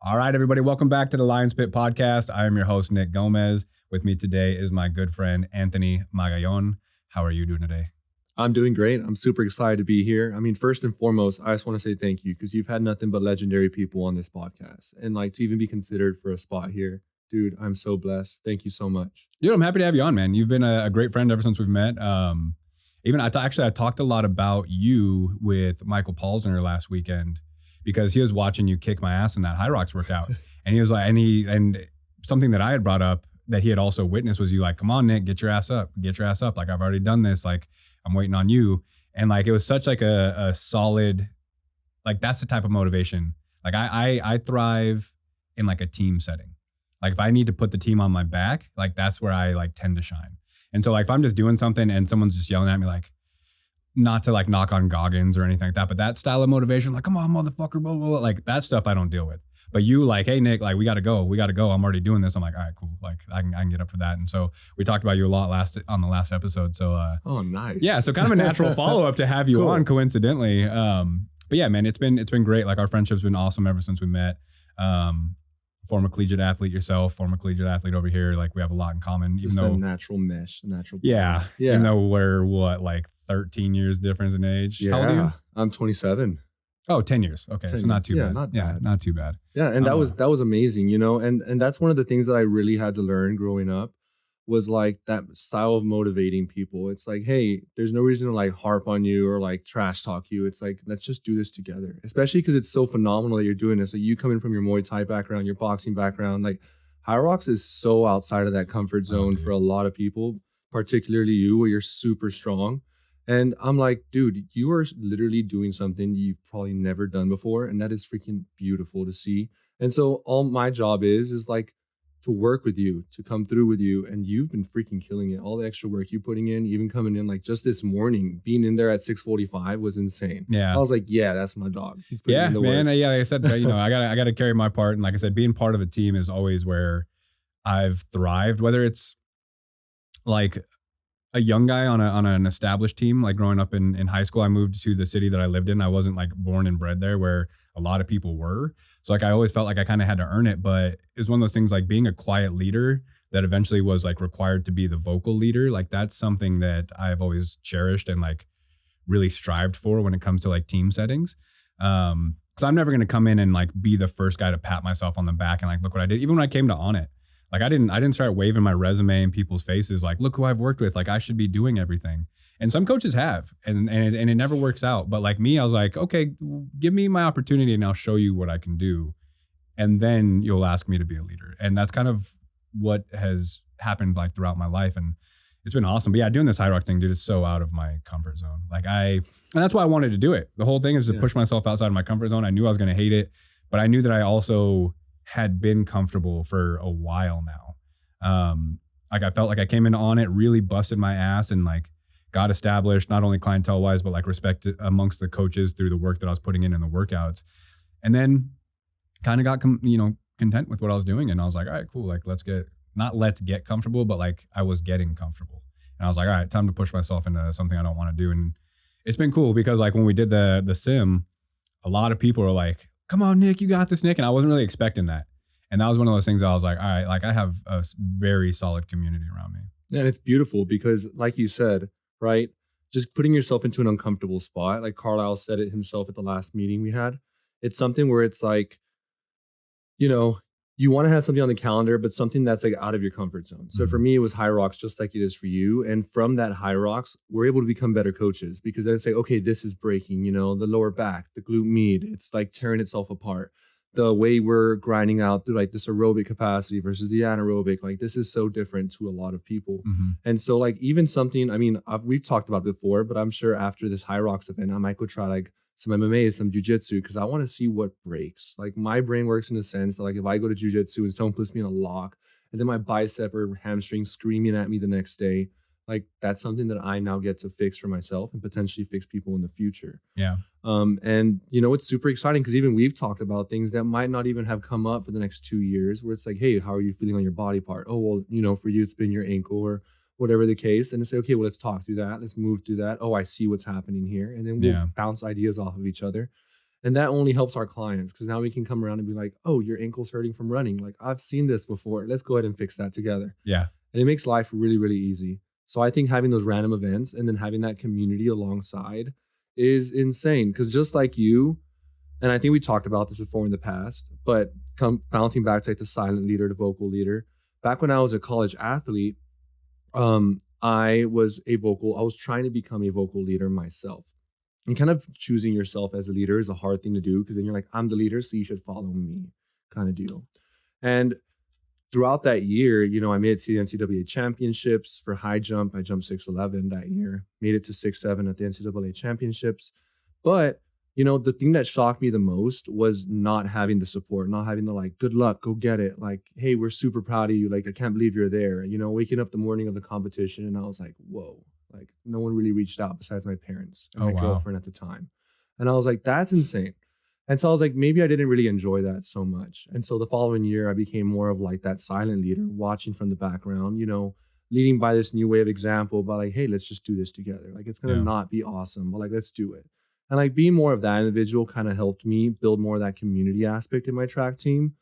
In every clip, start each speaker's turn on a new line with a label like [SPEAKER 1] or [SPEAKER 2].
[SPEAKER 1] All right, everybody, welcome back to the Lions Pit podcast. I am your host, Nick Gomez. With me today is my good friend, Anthony Magallon. How are you doing today?
[SPEAKER 2] I'm doing great. I'm super excited to be here. I mean, first and foremost, I just want to say thank you because you've had nothing but legendary people on this podcast. And like to even be considered for a spot here, dude, I'm so blessed. Thank you so much.
[SPEAKER 1] Dude, I'm happy to have you on, man. You've been a great friend ever since we've met. I talked a lot about you with Michael Paulsner last weekend because he was watching you kick my ass in that High Rocks workout. And he was like, and something that I had brought up that he had also witnessed was you like, come on, Nick, get your ass up. Like, I've already done this. Like, I'm waiting on you. And like, it was such like a solid, like, that's the type of motivation. Like I thrive in like a team setting. Like if I need to put the team on my back, like that's where I like tend to shine. And so like, if I'm just doing something and someone's just yelling at me, like, not to like knock on Goggins or anything like that, but that style of motivation, like, come on, motherfucker, blah, blah, blah, like that stuff I don't deal with. But you like, hey, Nick, like, we got to go. I'm already doing this. I'm like, all right, cool. Like I can get up for that. And so we talked about you a lot on the last episode. So,
[SPEAKER 2] oh, nice.
[SPEAKER 1] Yeah. So kind of a natural follow-up to have you
[SPEAKER 2] Cool.
[SPEAKER 1] on coincidentally. But yeah, man, it's been great. Like our friendship's been awesome ever since we met. Former collegiate athlete yourself, former collegiate athlete over here. Like we have a lot in common,
[SPEAKER 2] Just a natural mesh, natural.
[SPEAKER 1] Yeah. Even though we're like 13 years difference in age.
[SPEAKER 2] Yeah.
[SPEAKER 1] How old are you?
[SPEAKER 2] I'm 27.
[SPEAKER 1] Oh, 10 years. Okay.
[SPEAKER 2] 10
[SPEAKER 1] So not too
[SPEAKER 2] years.
[SPEAKER 1] bad. Not too bad.
[SPEAKER 2] Yeah. And that was amazing, you know, and that's one of the things that I really had to learn growing up was like that style of motivating people. It's like, hey, there's no reason to like harp on you or like trash talk you. It's like, let's just do this together, especially because it's so phenomenal that you're doing this. Like you coming from your Muay Thai background, your boxing background, like High Rocks is so outside of that comfort zone for a lot of people, particularly you, where you're super strong. And I'm like, dude, you are literally doing something you've probably never done before. And that is freaking beautiful to see. And so all my job is like to work with you, to come through with you. And you've been freaking killing it. All the extra work you're putting in, even coming in like just this morning, being in there at 6:45 was insane.
[SPEAKER 1] Yeah.
[SPEAKER 2] I was like, yeah, that's my dog. He's putting in the
[SPEAKER 1] man.
[SPEAKER 2] work.
[SPEAKER 1] Yeah. Like I said, you know, I gotta carry my part. And like I said, being part of a team is always where I've thrived, whether it's like a young guy on an established team. Like growing up in high school, I moved to the city that I lived in. I wasn't like born and bred there where a lot of people were. So like I always felt like I kind of had to earn it, but it's one of those things like being a quiet leader that eventually was like required to be the vocal leader. Like that's something that I've always cherished and like really strived for when it comes to like team settings. Cause I'm never going to come in and like be the first guy to pat myself on the back and like, look what I did. Even when I came to On It, like I didn't start waving my resume in people's faces like, look who I've worked with. Like I should be doing everything. And some coaches have, and it never works out. But like me, I was like, okay, give me my opportunity and I'll show you what I can do. And then you'll ask me to be a leader. And that's kind of what has happened like throughout my life. And it's been awesome. But yeah, doing this High Rocks thing, dude, is so out of my comfort zone. And that's why I wanted to do it. The whole thing is to push myself outside of my comfort zone. I knew I was going to hate it, but I knew that I also had been comfortable for a while now. Like I felt like I came in On It, really busted my ass and like got established, not only clientele wise, but like respect amongst the coaches through the work that I was putting in the workouts. And then kind of got, content with what I was doing. And I was like, all right, cool. Like let's get comfortable, but like I was getting comfortable and I was like, all right, time to push myself into something I don't want to do. And it's been cool because like when we did the sim, a lot of people were like, come on, Nick, you got this, Nick. And I wasn't really expecting that. And that was one of those things that I was like, all right, like I have a very solid community around me.
[SPEAKER 2] Yeah, and it's beautiful because like you said, right, just putting yourself into an uncomfortable spot. Like Carlisle said it himself at the last meeting we had. It's something where it's like, you know, you want to have something on the calendar, but something that's like out of your comfort zone. So for me, it was High Rocks, just like it is for you. And from that High Rocks, we're able to become better coaches because then it's like, okay, this is breaking, you know, the lower back, the glute med, it's like tearing itself apart. The way we're grinding out through like this aerobic capacity versus the anaerobic, like this is so different to a lot of people.
[SPEAKER 1] Mm-hmm.
[SPEAKER 2] And so like even something, I mean, we've talked about it before, but I'm sure after this High Rocks event, I might go try like some MMA, some jujitsu, because I want to see what breaks. Like my brain works in the sense that like if I go to jujitsu and someone puts me in a lock and then my bicep or hamstring screaming at me the next day, like that's something that I now get to fix for myself and potentially fix people in the future.
[SPEAKER 1] Yeah.
[SPEAKER 2] And you know, it's super exciting because even we've talked about things that might not even have come up for the next 2 years where it's like, hey, how are you feeling on your body part? Oh, well, you know, for you, it's been your ankle or whatever the case. And to say, okay, well, let's talk through that. Let's move through that. Oh, I see what's happening here. And then we'll bounce ideas off of each other. And that only helps our clients because now we can come around and be like, oh, your ankle's hurting from running. Like, I've seen this before. Let's go ahead and fix that together.
[SPEAKER 1] Yeah.
[SPEAKER 2] And it makes life really, really easy. So I think having those random events and then having that community alongside is insane. Because just like you, and I think we talked about this before in the past, but come bouncing back to like the silent leader, the vocal leader. Back when I was a college athlete, I was trying to become a vocal leader myself. And kind of choosing yourself as a leader is a hard thing to do because then you're like, I'm the leader, so you should follow me, kind of deal. And throughout that year, I made it to the NCAA championships for high jump. I jumped 6'11" that year, made it to 6'7" at the NCAA championships. But, the thing that shocked me the most was not having the support, not having the like, good luck, go get it. Like, hey, we're super proud of you. Like, I can't believe you're there. Waking up the morning of the competition and I was like, whoa, like no one really reached out besides my parents and
[SPEAKER 1] Oh,
[SPEAKER 2] my
[SPEAKER 1] wow.
[SPEAKER 2] girlfriend at the time. And I was like, that's insane. And so I was like, maybe I didn't really enjoy that so much. And so the following year, I became more of like that silent leader, watching from the background, leading by this new way of example, but like, hey, let's just do this together. Like, it's going to
[SPEAKER 1] Yeah.
[SPEAKER 2] not be awesome, but like, let's do it. And like being more of that individual kind of helped me build more of that community aspect in my track team.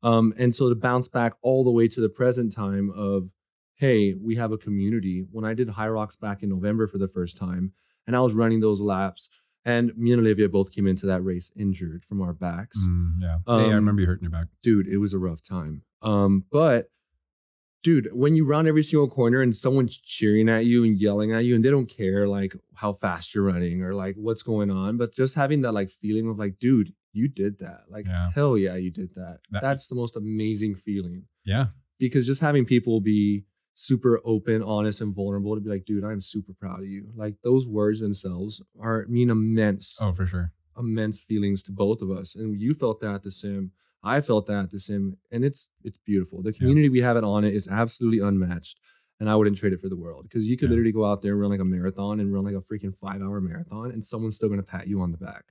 [SPEAKER 2] And so to bounce back all the way to the present time of, hey, we have a community. When I did High Rocks back in November for the first time, and I was running those laps, and me and Olivia both came into that race injured from our backs.
[SPEAKER 1] Yeah. Yeah, I remember you hurting your back.
[SPEAKER 2] Dude, it was a rough time. But dude, when you run every single corner and someone's cheering at you and yelling at you, and they don't care like how fast you're running or like what's going on, but just having that like feeling of like, dude, you did that. Like,
[SPEAKER 1] Yeah.
[SPEAKER 2] hell yeah, you did that.
[SPEAKER 1] That-
[SPEAKER 2] That's the most amazing feeling.
[SPEAKER 1] Yeah.
[SPEAKER 2] Because just having people be super open, honest, and vulnerable to be like, dude, I'm super proud of you. Like those words themselves mean immense,
[SPEAKER 1] Oh, for sure.
[SPEAKER 2] immense feelings to both of us. And you felt that at the sim. I felt that at the sim. And it's beautiful. The community we have it on it is absolutely unmatched. And I wouldn't trade it for the world. Because you could literally go out there and run like a marathon and run like a freaking 5-hour marathon, and someone's still gonna pat you on the back,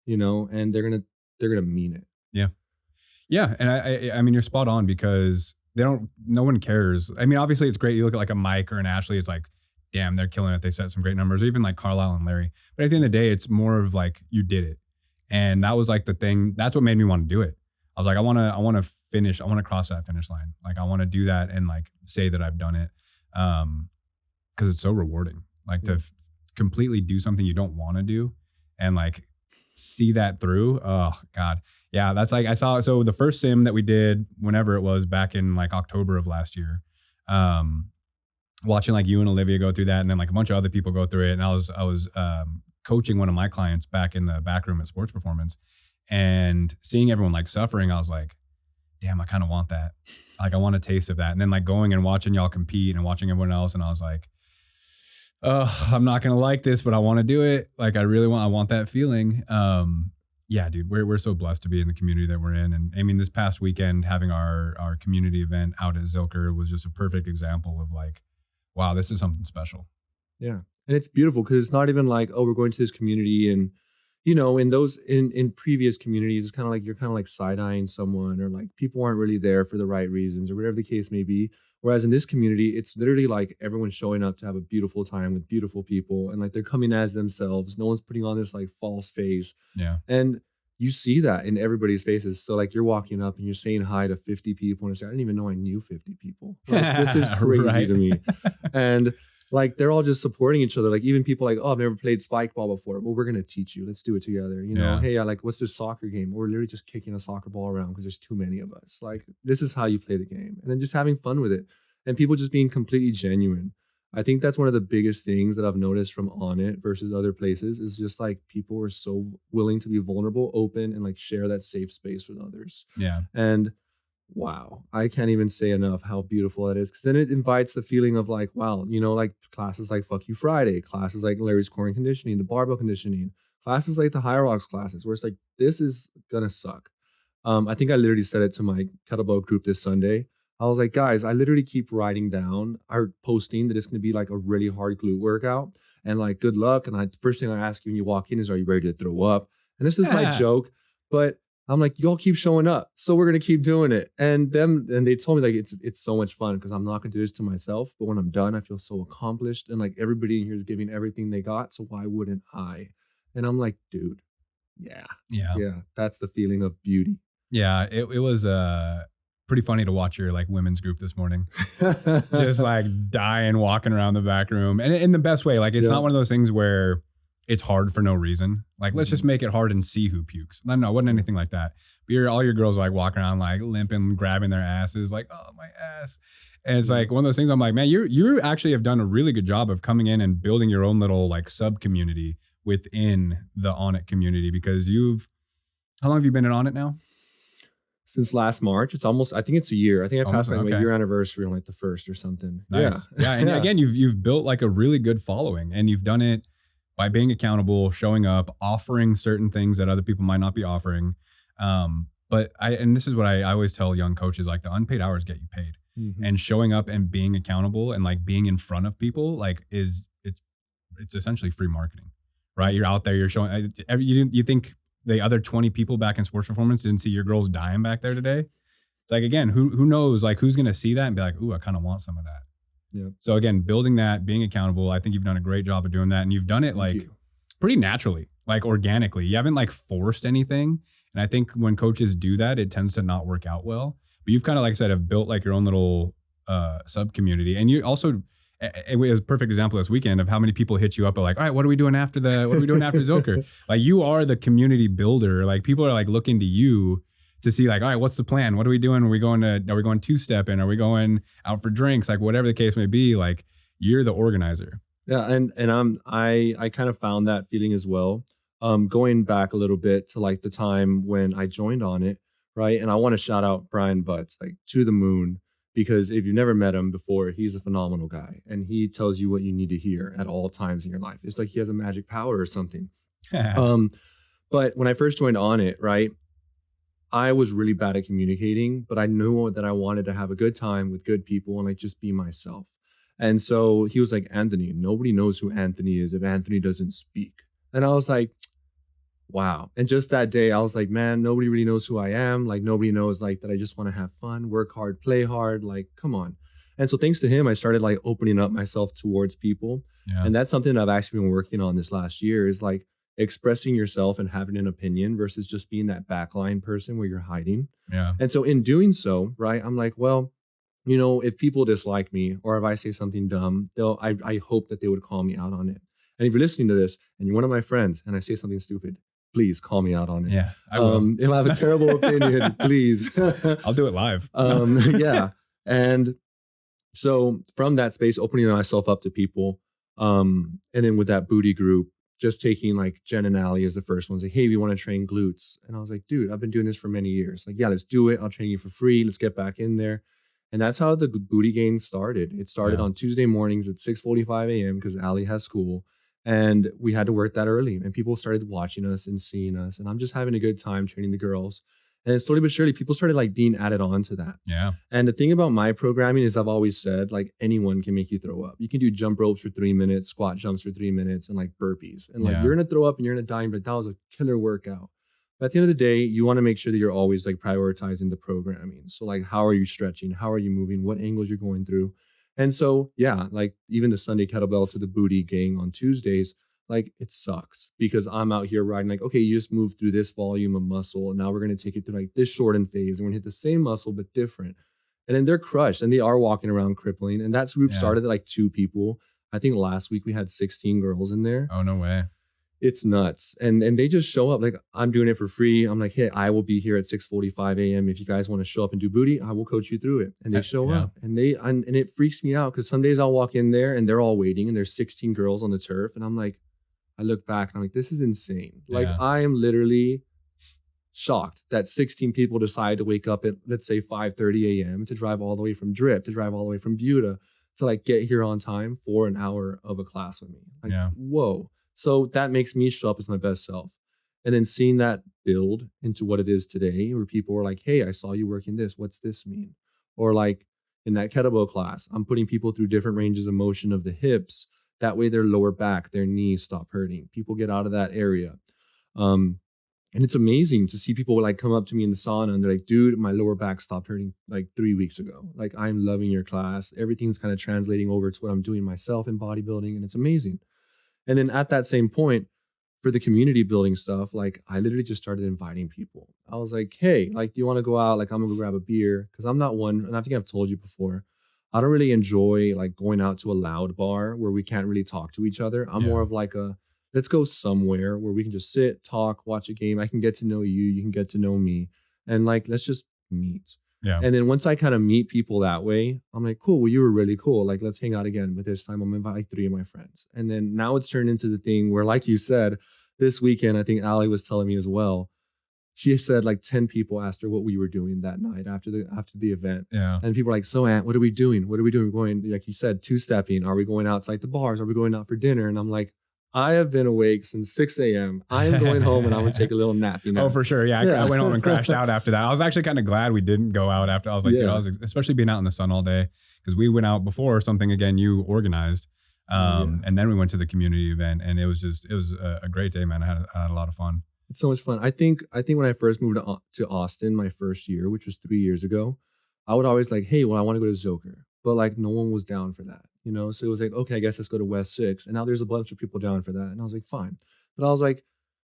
[SPEAKER 2] and they're gonna mean it.
[SPEAKER 1] Yeah. Yeah. And I mean, you're spot on because no one cares. I mean, obviously it's great. You look at like a Mike or an Ashley, it's like, damn, they're killing it. They set some great numbers, or even like Carlisle and Larry. But at the end of the day, it's more of like, you did it. And that was like the thing. That's what made me want to do it. I was like, I want to finish. I want to cross that finish line. Like, I want to do that and like say that I've done it. Cause it's so rewarding, like to completely do something you don't want to do and like see that through. Oh God. Yeah. That's like, so the first sim that we did, whenever it was back in like October of last year, watching like you and Olivia go through that, and then like a bunch of other people go through it. And I was coaching one of my clients back in the back room at Sports Performance, and seeing everyone like suffering, I was like, damn, I kind of want that. Like, I want a taste of that. And then like going and watching y'all compete and watching everyone else, and I was like, oh, I'm not gonna like this, but I want to do it. Like, I want that feeling. Yeah, dude, we're so blessed to be in the community that we're in. And I mean, this past weekend, having our community event out at Zilker was just a perfect example of like, wow, this is something special.
[SPEAKER 2] Yeah. And it's beautiful because it's not even like, oh, we're going to this community and, in previous communities, it's kind of like you're kind of like side-eyeing someone, or like people aren't really there for the right reasons, or whatever the case may be. Whereas in this community, it's literally like everyone's showing up to have a beautiful time with beautiful people, and like they're coming as themselves. No one's putting on this like false face.
[SPEAKER 1] Yeah.
[SPEAKER 2] And you see that in everybody's faces. So like you're walking up and you're saying hi to 50 people, and it's like, I didn't even know I knew 50 people. Like, this is crazy
[SPEAKER 1] Right.
[SPEAKER 2] to me. And like they're all just supporting each other. Like even people like, oh, I've never played spike ball before. Well, we're gonna teach you. Let's do it together.
[SPEAKER 1] Yeah.
[SPEAKER 2] Hey, I like, what's this soccer game? We're literally just kicking a soccer ball around because there's too many of us. Like, this is how you play the game, and then just having fun with it, and people just being completely genuine. I think that's one of the biggest things that I've noticed from On It versus other places, is just like people are so willing to be vulnerable, open, and like share that safe space with others.
[SPEAKER 1] Yeah.
[SPEAKER 2] And wow, I can't even say enough how beautiful that is, because then it invites the feeling of like, wow, like classes like Fuck You Friday, classes like Larry's core and conditioning, the barbell conditioning, classes like the High Rocks classes, where it's like, this is gonna suck. I think I literally said it to my kettlebell group this Sunday. I was like, guys, I literally keep writing down or posting that it's gonna be like a really hard glute workout, and like, good luck. And first thing I ask you when you walk in is, are you ready to throw up? And this is my joke, but I'm like, y'all keep showing up, so we're gonna keep doing it. And they told me like it's so much fun because I'm not gonna do this to myself, but when I'm done, I feel so accomplished, and like everybody in here is giving everything they got, so why wouldn't I? And I'm like, dude, Yeah.
[SPEAKER 1] Yeah.
[SPEAKER 2] Yeah. That's the feeling of beauty.
[SPEAKER 1] Yeah. It was pretty funny to watch your like women's group this morning. Just like dying, walking around the back room, and in the best way. Like it's
[SPEAKER 2] Yeah.
[SPEAKER 1] not one of those things where it's hard for no reason. Like let's just
[SPEAKER 2] Mhm.
[SPEAKER 1] make it hard and see who pukes. No, no, it wasn't
[SPEAKER 2] Yeah.
[SPEAKER 1] anything like that. But all your girls like walking around like limping, grabbing their asses, like oh my ass. And it's
[SPEAKER 2] Yeah.
[SPEAKER 1] like one of those things. I'm like, man, you actually have done a really good job of coming in and building your own little like sub community within the On It community because you've how long have you been in On It now?
[SPEAKER 2] Since last March, it's almost, I think it's a year. I think I
[SPEAKER 1] Almost
[SPEAKER 2] passed my
[SPEAKER 1] okay.
[SPEAKER 2] year anniversary on like the first or something. Yeah.
[SPEAKER 1] Nice. Yeah. And
[SPEAKER 2] Yeah.
[SPEAKER 1] again, you've built like a really good following and you've done it by being accountable, showing up, offering certain things that other people might not be offering. But and this is what I always tell young coaches, like the unpaid hours get you paid.
[SPEAKER 2] Mhm.
[SPEAKER 1] And showing up and being accountable and like being in front of people, like it's essentially free marketing, right? You're out there, you're showing you think the other 20 people back in sports performance didn't see your girls dying back there today? It's like again, who knows like who's gonna see that and be like, ooh, I kind of want some of that.
[SPEAKER 2] Yeah.
[SPEAKER 1] So again, building that, being accountable, I think you've done a great job of doing that. And you've done it
[SPEAKER 2] Thank
[SPEAKER 1] like
[SPEAKER 2] you.
[SPEAKER 1] pretty naturally, like organically. You haven't like forced anything. And I think when coaches do that, it tends to not work out well. But you've kind of, like I said, have built like your own little sub community. And you also, it was a perfect example this weekend of how many people hit you up like, all right, what are we doing after Zilker? Like you are the community builder. Like people are like looking to you to see like, all right, what's the plan? What are we doing? Are we going two-stepping? Are we going out for drinks? Like whatever the case may be, like you're the organizer.
[SPEAKER 2] Yeah, and I kind of found that feeling as well. Going back a little bit to like the time when I joined on it, right? And I want to shout out Brian Butts, like to the moon, because if you've never met him before, he's a phenomenal guy, and he tells you what you need to hear at all times in your life. It's like he has a magic power or something. Um, but when I first joined on it, right, I was really bad at communicating, but I knew that I wanted to have a good time with good people and like just be myself. And so he was like, Anthony, nobody knows who Anthony is if Anthony doesn't speak. And I was like, wow. And just that day, I was like, man, nobody really knows who I am. Like, nobody knows like that I just want to have fun, work hard, play hard. Like, come on. And so thanks to him, I started like opening up myself towards people.
[SPEAKER 1] Yeah.
[SPEAKER 2] And that's something I've actually been working on this last year is like expressing yourself and having an opinion versus just being that backline person where you're hiding.
[SPEAKER 1] Yeah.
[SPEAKER 2] And so in doing so, right, I'm like, well, you know, if people dislike me or if I say something dumb, I hope that they would call me out on it. And if you're listening to this and you're one of my friends and I say something stupid, please call me out on it.
[SPEAKER 1] Yeah. I will.
[SPEAKER 2] If I have a terrible opinion, please.
[SPEAKER 1] I'll do it live.
[SPEAKER 2] Yeah. And so from that space, opening myself up to people, and then with that booty group, just taking like Jen and Allie as the first ones, like, hey, we want to train glutes. And I was like, dude, I've been doing this for many years. Like, yeah, let's do it. I'll train you for free. Let's get back in there. And that's how the booty gang started. It started
[SPEAKER 1] Yeah.
[SPEAKER 2] on Tuesday mornings at 6:45 a.m. because Allie has school. And we had to work that early. And people started watching us and seeing us. And I'm just having a good time training the girls. And slowly but surely, people started like being added on to that.
[SPEAKER 1] Yeah.
[SPEAKER 2] And the thing about my programming is I've always said, like, anyone can make you throw up. You can do jump ropes for 3 minutes, squat jumps for 3 minutes, and like burpees. And like,
[SPEAKER 1] Yeah.
[SPEAKER 2] you're going to throw up and you're going to die, but that was a killer workout. But at the end of the day, you want to make sure that you're always like prioritizing the programming. So like, how are you stretching? How are you moving? What angles you're going through? And so, yeah, like even the Sunday kettlebell to the booty gang on Tuesdays, like it sucks because I'm out here riding like, okay, you just move through this volume of muscle. And now we're going to take it through like this shortened phase. And we're going to hit the same muscle, but different. And then they're crushed and they are walking around crippling. And that group
[SPEAKER 1] Yeah.
[SPEAKER 2] started at like 2 people. I think last week we had 16 girls in there.
[SPEAKER 1] Oh, no way.
[SPEAKER 2] It's nuts. And they just show up like, I'm doing it for free. I'm like, hey, I will be here at 6:45 a.m. If you guys want to show up and do booty, I will coach you through it. And they show
[SPEAKER 1] Yeah.
[SPEAKER 2] up and and it freaks me out because some days I'll walk in there and they're all waiting and there's 16 girls on the turf. And I'm like, I look back and I'm like, this is insane. Like
[SPEAKER 1] Yeah.
[SPEAKER 2] I am literally shocked that 16 people decide to wake up at, let's say 5:30 a.m. to drive all the way from Drip, to drive all the way from Buda to like get here on time for an hour of a class with me. Like,
[SPEAKER 1] Yeah.
[SPEAKER 2] whoa. So that makes me show up as my best self. And then seeing that build into what it is today, where people are like, hey, I saw you working this. What's this mean? Or like in that kettlebell class, I'm putting people through different ranges of motion of the hips. That way their lower back, their knees stop hurting. People get out of that area. And it's amazing to see people like come up to me in the sauna and they're like, dude, my lower back stopped hurting like 3 weeks ago. Like, I'm loving your class. Everything's kind of translating over to what I'm doing myself in bodybuilding. And it's amazing. And then at that same point, for the community building stuff, like I literally just started inviting people. I was like, hey, like, do you want to go out? Like, I'm gonna go grab a beer. Cause I'm not one, and I think I've told you before, I don't really enjoy like going out to a loud bar where we can't really talk to each other. I'm more
[SPEAKER 1] Yeah.
[SPEAKER 2] of like a let's go somewhere where we can just sit, talk, watch a game. I can get to know you, you can get to know me. And like let's just meet.
[SPEAKER 1] Yeah.
[SPEAKER 2] And then once I kind of meet people that way, I'm like, cool, well, you were really cool. Like, let's hang out again. But this time I'm gonna invite like 3 of my friends. And then now it's turned into the thing where, like you said, this weekend, I think Ali was telling me as well. She said like 10 people asked her what we were doing that night after the event.
[SPEAKER 1] Yeah.
[SPEAKER 2] And people were like, so Ant, what are we doing? What are we doing? We're going, like you said, two-stepping. Are we going out to like the bars? Are we going out for dinner? And I'm like, I have been awake since 6 a.m. I am going home and I'm gonna take a little nap, you know.
[SPEAKER 1] Oh, for sure. Yeah. I went home and crashed out after that. I was actually kind of glad we didn't go out after. I was like, dude, I was especially being out in the sun all day, because we went out before something again you organized. And then we went to the community event, and it was a great day, man. I had a lot of fun.
[SPEAKER 2] It's so much fun. I think when I first moved to Austin, my first year, which was 3 years ago, I would always like, hey, well, I want to go to Zoker, but like no one was down for that, you know. So it was like, okay, I guess let's go to West 6, and now there's a bunch of people down for that, and I was like, fine. But I was like,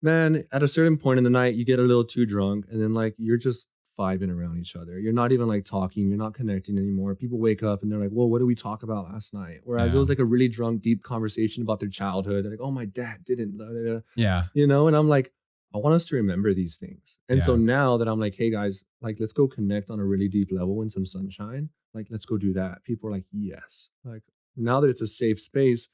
[SPEAKER 2] man, at a certain point in the night, you get a little too drunk, and then like you're just vibing around each other. You're not even like talking. You're not connecting anymore. People wake up and they're like, well, what did we talk about last night? Whereas it was like a really drunk, deep conversation about their childhood. They're like, oh, my dad didn't. Blah, blah, blah.
[SPEAKER 1] Yeah.
[SPEAKER 2] You know, and I'm like, I want us to remember these things. And so now that I'm like, hey guys, like, let's go connect on a really deep level in some sunshine. Like, let's go do that. People are like, yes. Like, now that it's a safe space,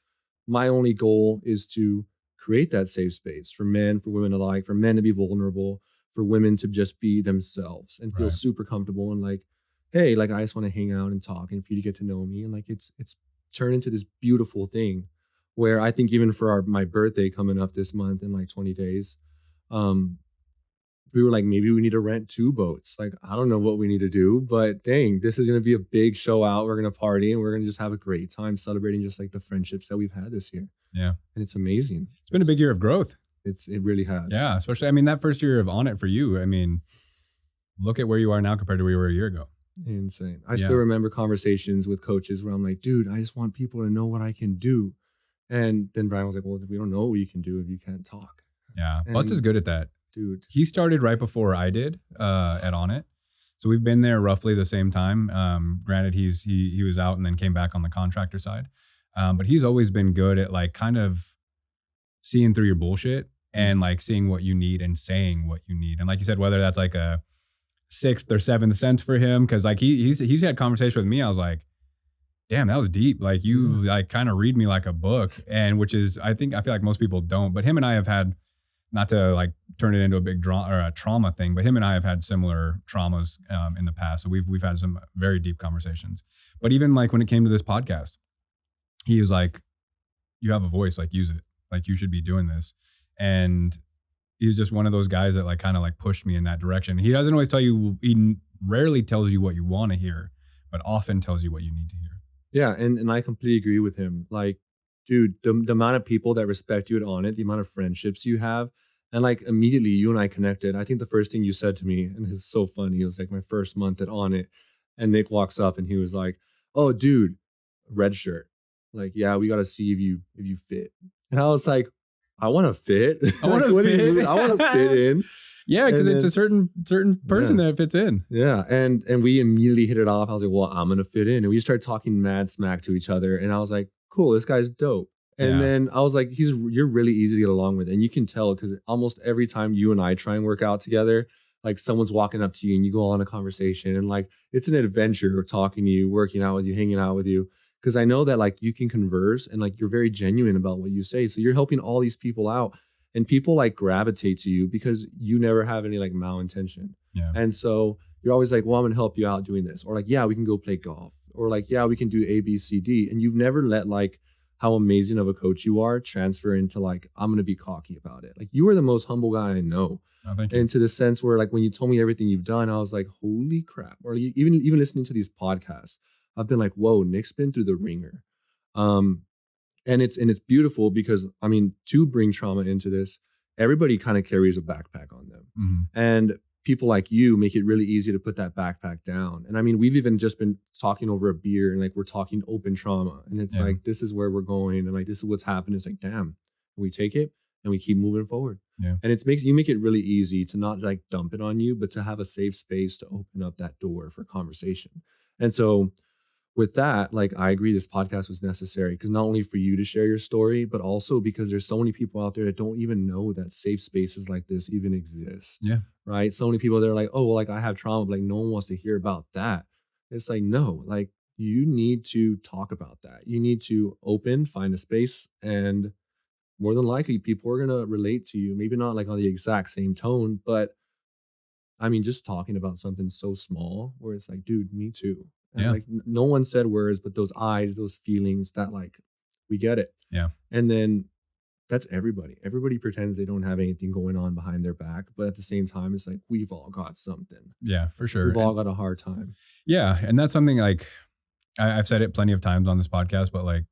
[SPEAKER 2] my only goal is to create that safe space for men, for women alike, for men to be vulnerable, for women to just be themselves and feel super comfortable. And like, hey, like, I just want to hang out and talk and for you to get to know me. And like, it's turned into this beautiful thing where I think even for my birthday coming up this month in like 20 days, we were like, maybe we need to rent 2 boats. Like, I don't know what we need to do, but dang, this is going to be a big show out. We're going to party and we're going to just have a great time celebrating just like the friendships that we've had this year.
[SPEAKER 1] Yeah.
[SPEAKER 2] And it's amazing.
[SPEAKER 1] It's been a big year of growth.
[SPEAKER 2] It really has.
[SPEAKER 1] Yeah. Especially, I mean, that first year of On It for you, I mean, look at where you are now compared to where you were a year ago.
[SPEAKER 2] Insane. I still remember conversations with coaches where I'm like, dude, I just want people to know what I can do. And then Brian was like, well, we don't know what you can do if you can't talk.
[SPEAKER 1] Yeah. Butts is good at that.
[SPEAKER 2] Dude.
[SPEAKER 1] He started right before I did at On It. So we've been there roughly the same time. Granted, he was out and then came back on the contractor side. But he's always been good at like kind of seeing through your bullshit and like seeing what you need and saying what you need. And like you said, whether that's like a 6th or 7th sense for him, because like he's had conversation with me. I was like, damn, that was deep. Like you like kind of read me like a book, and which is I feel like most people don't. But him and I have had, not to like turn it into a big drama or a trauma thing, but him and I have had similar traumas in the past. So we've had some very deep conversations. But even like when it came to this podcast, he was like, you have a voice, like use it. Like you should be doing this. And he's just one of those guys that like kind of like pushed me in that direction. He doesn't always tell you, he rarely tells you what you want to hear, but often tells you what you need to hear.
[SPEAKER 2] Yeah. And I completely agree with him. Like, dude, the amount of people that respect you at On It, the amount of friendships you have, and like immediately you and I connected. I think the first thing you said to me, and it's so funny, it was like my first month at On It, and Nick walks up and he was like, oh, dude, red shirt. Like, yeah, we got to see if you fit. And I was like, I want to fit.
[SPEAKER 1] I want to fit.
[SPEAKER 2] I want to fit in.
[SPEAKER 1] Yeah, because it's a certain person that fits in.
[SPEAKER 2] Yeah, and we immediately hit it off. I was like, well, I'm gonna fit in, and we started talking mad smack to each other. And I was like, cool, this guy's dope. And then I was like, you're really easy to get along with, and you can tell because almost every time you and I try and work out together, like someone's walking up to you and you go on a conversation, and like it's an adventure talking to you, working out with you, hanging out with you. Because I know that like you can converse and like you're very genuine about what you say. So you're helping all these people out, and people like gravitate to you because you never have any like malintention. Yeah. And so you're always like, well, I'm gonna help you out doing this. Or like, yeah, we can go play golf. Or like, yeah, we can do A, B, C, D. And you've never let like how amazing of a coach you are transfer into like, I'm gonna be cocky about it. Like you are the most humble guy I know.
[SPEAKER 1] Oh, thank you.
[SPEAKER 2] And to the sense where like when you told me everything you've done, I was like, holy crap. Or even listening to these podcasts, I've been like, whoa, Nick's been through the ringer. And it's beautiful because I mean, to bring trauma into this, everybody kind of carries a backpack on them. Mm-hmm. And people like you make it really easy to put that backpack down. And I mean, we've even just been talking over a beer and like we're talking open trauma. And it's like, this is where we're going. And like, this is what's happened. It's like, damn, can we take it? and we keep moving forward.
[SPEAKER 1] Yeah.
[SPEAKER 2] And you make it really easy to not like dump it on you, but to have a safe space to open up that door for conversation. And so with that, like I agree this podcast was necessary because not only for you to share your story, but also because there's so many people out there that don't even know that safe spaces like this even exist.
[SPEAKER 1] Yeah.
[SPEAKER 2] Right. So many people that are like, oh, well, like I have trauma, but like no one wants to hear about that. It's like, no, like you need to talk about that. You need to find a space, and more than likely people are gonna relate to you. Maybe not like on the exact same tone, but I mean, just talking about something so small where it's like, dude, me too. And
[SPEAKER 1] Yeah.
[SPEAKER 2] like no one said words, but those eyes, those feelings that like we get it.
[SPEAKER 1] Yeah.
[SPEAKER 2] And then that's everybody. Everybody pretends they don't have anything going on behind their back, but at the same time, it's like we've all got something.
[SPEAKER 1] Yeah, for sure.
[SPEAKER 2] We've all got a hard time.
[SPEAKER 1] Yeah. And that's something like I've said it plenty of times on this podcast, but like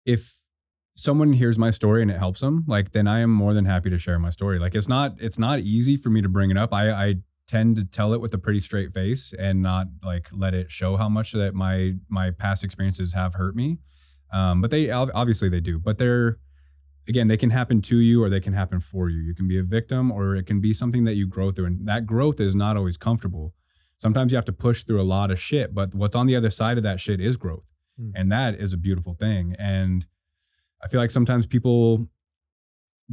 [SPEAKER 1] if someone hears my story and it helps them, like then I am more than happy to share my story. Like it's not easy for me to bring it up. I tend to tell it with a pretty straight face and not like let it show how much that my past experiences have hurt me. But they obviously they do. But they're again, they can happen to you or they can happen for you. You can be a victim or it can be something that you grow through, and that growth is not always comfortable. Sometimes you have to push through a lot of shit, but what's on the other side of that shit is growth.
[SPEAKER 2] Mm.
[SPEAKER 1] And that is a beautiful thing. And I feel like sometimes people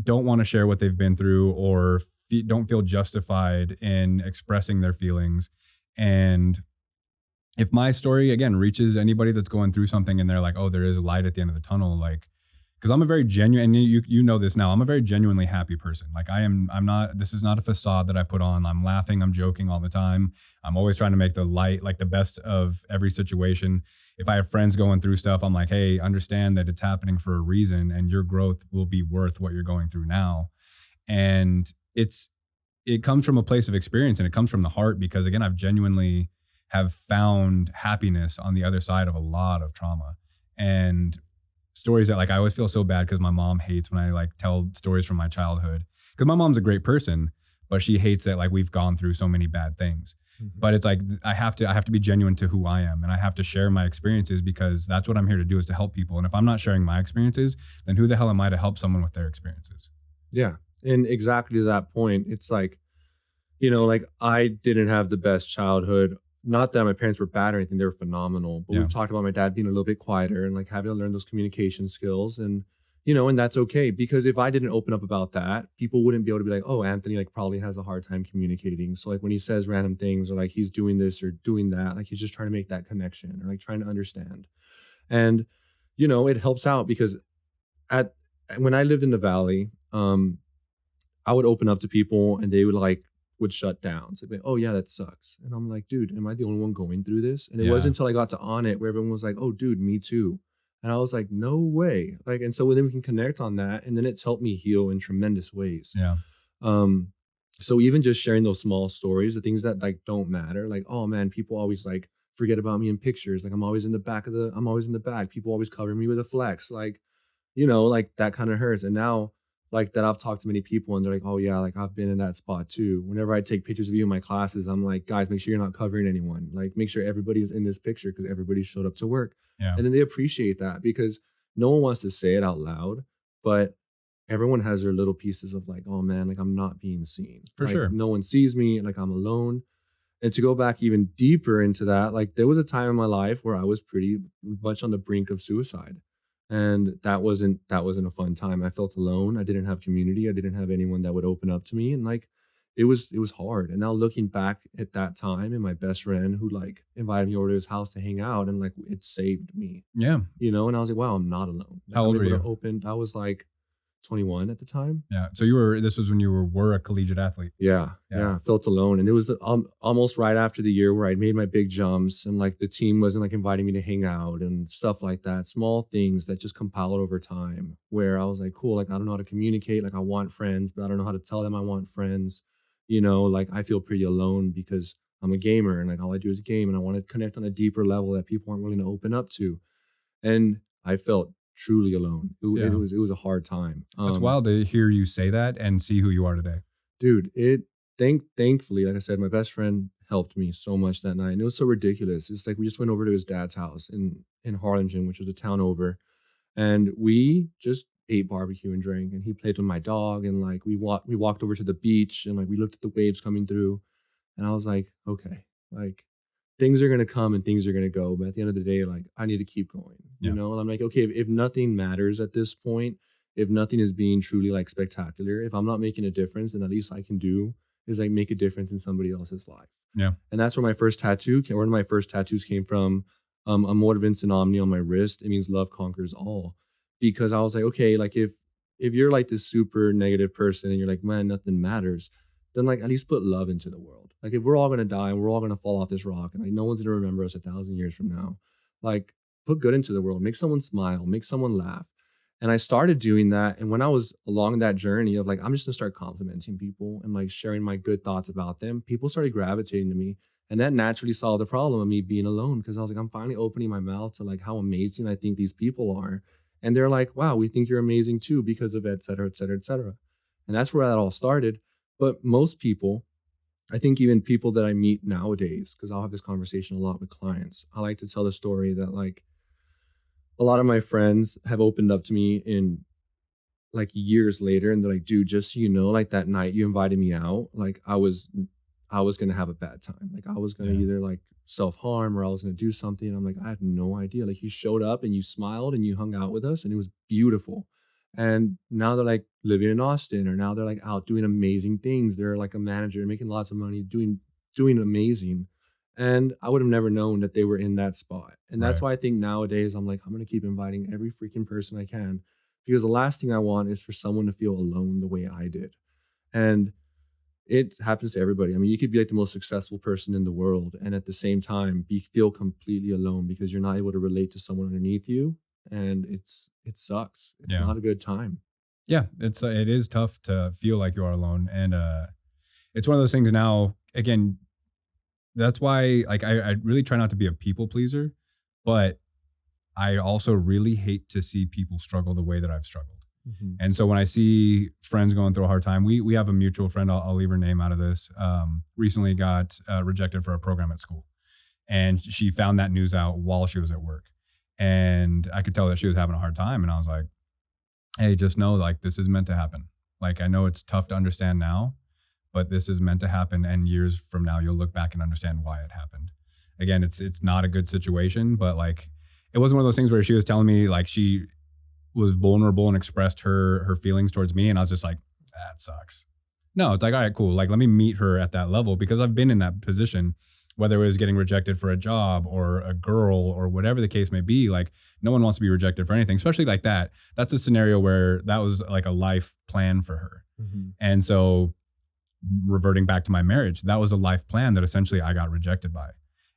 [SPEAKER 1] don't want to share what they've been through or don't feel justified in expressing their feelings. And if my story again reaches anybody that's going through something and they're like, oh, there is a light at the end of the tunnel, like, because I'm a very genuine, and you know this now, I'm a very genuinely happy person. Like I'm not, this is not a facade that I put on. I'm laughing, I'm joking all the time. I'm always trying to make the light, like the best of every situation. If I have friends going through stuff, I'm like, hey, understand that it's happening for a reason and your growth will be worth what you're going through now. And it comes from a place of experience and it comes from the heart because again, I've genuinely have found happiness on the other side of a lot of trauma. And stories that like I always feel so bad because my mom hates when I like tell stories from my childhood, because my mom's a great person, but she hates that like we've gone through so many bad things. Mm-hmm. But it's like I have to be genuine to who I am, and I have to share my experiences because that's what I'm here to do, is to help people. And if I'm not sharing my experiences, then who the hell am I to help someone with their experiences?
[SPEAKER 2] Yeah. And exactly to that point, it's like, you know, like I didn't have the best childhood. Not that my parents were bad or anything, they were phenomenal. But we've talked about my dad being a little bit quieter and like having to learn those communication skills. And, you know, and that's okay. Because if I didn't open up about that, people wouldn't be able to be like, oh, Anthony like probably has a hard time communicating. So like when he says random things or like he's doing this or doing that, like he's just trying to make that connection or like trying to understand. And, you know, it helps out because when I lived in the Valley, I would open up to people and they would shut down. So they'd be like, oh yeah, that sucks. And I'm like, dude, am I the only one going through this? And it wasn't until I got to On It where everyone was like, oh dude, me too. And I was like, no way. Like, and so then we can connect on that. And then it's helped me heal in tremendous ways.
[SPEAKER 1] Yeah.
[SPEAKER 2] So even just sharing those small stories, the things that like don't matter, like, oh man, people always like forget about me in pictures. Like I'm always in the back. People always cover me with a flex. Like, you know, like that kind of hurts. And now like that I've talked to many people and they're like, oh yeah, like I've been in that spot too. Whenever I take pictures of you in my classes, I'm like, guys, make sure you're not covering anyone. Like make sure everybody's in this picture because everybody showed up to work.
[SPEAKER 1] Yeah.
[SPEAKER 2] And then they appreciate that because no one wants to say it out loud, but everyone has their little pieces of like, oh man, like I'm not being seen.
[SPEAKER 1] For
[SPEAKER 2] like,
[SPEAKER 1] sure.
[SPEAKER 2] No one sees me, like I'm alone. And to go back even deeper into that, like there was a time in my life where I was pretty much on the brink of suicide. And that wasn't a fun time. I felt alone. I didn't have community. I didn't have anyone that would open up to me. And like it was hard. And now looking back at that time and my best friend who like invited me over to his house to hang out and like it saved me.
[SPEAKER 1] Yeah.
[SPEAKER 2] You know, and I was like, wow, I'm not alone. Like,
[SPEAKER 1] How old were you?
[SPEAKER 2] I was like 21 at the time.
[SPEAKER 1] Yeah. So this was when you were a collegiate athlete.
[SPEAKER 2] Yeah. I felt alone. And it was almost right after the year where I'd made my big jumps and like the team wasn't like inviting me to hang out and stuff like that. Small things that just compiled over time where I was like, cool, like I don't know how to communicate. Like I want friends, but I don't know how to tell them I want friends. You know, like I feel pretty alone because I'm a gamer and like all I do is game and I want to connect on a deeper level that people aren't willing to open up to. And I felt truly alone. It was a hard time.
[SPEAKER 1] It's wild to hear you say that and see who you are today.
[SPEAKER 2] Dude, thankfully, like I said, my best friend helped me so much that night. And it was so ridiculous. It's like we just went over to his dad's house in Harlingen, which was a town over. And we just ate barbecue and drank, and he played with my dog, and like we walked over to the beach, and like we looked at the waves coming through, and I was like, okay, like things are gonna come and things are gonna go, but at the end of the day, like I need to keep going, you
[SPEAKER 1] Yeah.
[SPEAKER 2] know. And I'm like, okay, if nothing matters at this point, if nothing is being truly like spectacular, if I'm not making a difference, then at least I can do is like make a difference in somebody else's life.
[SPEAKER 1] Yeah.
[SPEAKER 2] And that's where my first tattoo, one of my first tattoos came from. A mode of instant omni on my wrist. It means love conquers all. Because I was like, okay, like if you're like this super negative person and you're like, man, nothing matters, then like at least put love into the world. Like if we're all gonna die and we're all gonna fall off this rock and like no one's gonna remember us 1,000 years from now, like put good into the world, make someone smile, make someone laugh. And I started doing that. And when I was along that journey of like, I'm just gonna start complimenting people and like sharing my good thoughts about them, people started gravitating to me. And that naturally solved the problem of me being alone because I was like, I'm finally opening my mouth to like how amazing I think these people are. And they're like, wow, we think you're amazing too because of et cetera, et cetera, et cetera. And that's where that all started. But most people, I think even people that I meet nowadays, because I'll have this conversation a lot with clients, I like to tell the story that like a lot of my friends have opened up to me in like years later and they're like, dude, just so you know, like that night you invited me out, like I was gonna have a bad time. Like I was gonna
[SPEAKER 1] Yeah.
[SPEAKER 2] either like self-harm or I was gonna do something. And I'm like, I had no idea. Like you showed up and you smiled and you hung out with us and it was beautiful. And now they're like living in Austin or now they're like out doing amazing things. They're like a manager making lots of money, doing amazing. And I would have never known that they were in that spot. And that's
[SPEAKER 1] Right.
[SPEAKER 2] why I think nowadays I'm like, I'm gonna keep inviting every freaking person I can. Because the last thing I want is for someone to feel alone the way I did. And it happens to everybody. I mean, you could be like the most successful person in the world and at the same time feel completely alone because you're not able to relate to someone underneath you, and it sucks. It's
[SPEAKER 1] Yeah.
[SPEAKER 2] not a good time.
[SPEAKER 1] Yeah. It is tough to feel like you are alone. And it's one of those things now, again, that's why like I really try not to be a people pleaser, but I also really hate to see people struggle the way that I've struggled.
[SPEAKER 2] Mhm.
[SPEAKER 1] And so when I see friends going through a hard time, we have a mutual friend. I'll leave her name out of this. Recently got rejected for a program at school, and she found that news out while she was at work, and I could tell that she was having a hard time. And I was like, "Hey, just know like this is meant to happen. Like I know it's tough to understand now, but this is meant to happen. And years from now, you'll look back and understand why it happened. Again, it's not a good situation, but like it wasn't one of those things where she was telling me like she was vulnerable and expressed her feelings towards me, and I was just like, that sucks. No, it's like, all right, cool. Like, let me meet her at that level because I've been in that position, whether it was getting rejected for a job or a girl or whatever the case may be. Like, no one wants to be rejected for anything, especially like that. That's a scenario where that was like a life plan for her.
[SPEAKER 2] Mhm.
[SPEAKER 1] And so, reverting back to my marriage, that was a life plan that essentially I got rejected by.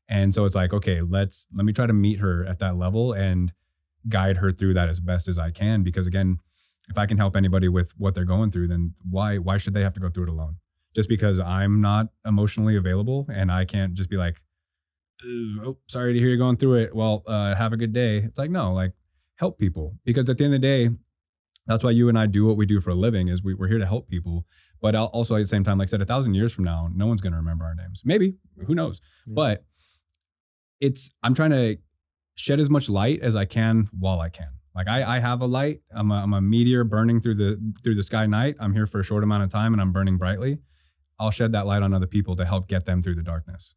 [SPEAKER 1] And so it's like, okay, let me try to meet her at that level and guide her through that as best as I can. Because again, if I can help anybody with what they're going through, then why should they have to go through it alone? Just because I'm not emotionally available and I can't just be like, oh, sorry to hear you're going through it. Well, have a good day. It's like, no, like help people. Because at the end of the day, that's why you and I do what we do for a living is we're here to help people. But also at the same time, like I said, 1,000 years from now, no one's going to remember our names. Maybe, who knows?
[SPEAKER 2] Yeah.
[SPEAKER 1] But I'm trying to shed as much light as I can while I can. Like I have a light. I'm a meteor burning through the sky night. I'm here for a short amount of time and I'm burning brightly. I'll shed that light on other people to help get them through the darkness.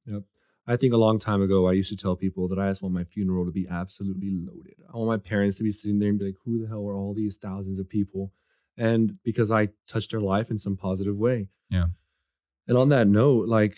[SPEAKER 2] Yep. I think a long time ago, I used to tell people that I just want my funeral to be absolutely loaded. I want my parents to be sitting there and be like, who the hell are all these thousands of people? And because I touched their life in some positive way.
[SPEAKER 1] Yeah.
[SPEAKER 2] And on that note, like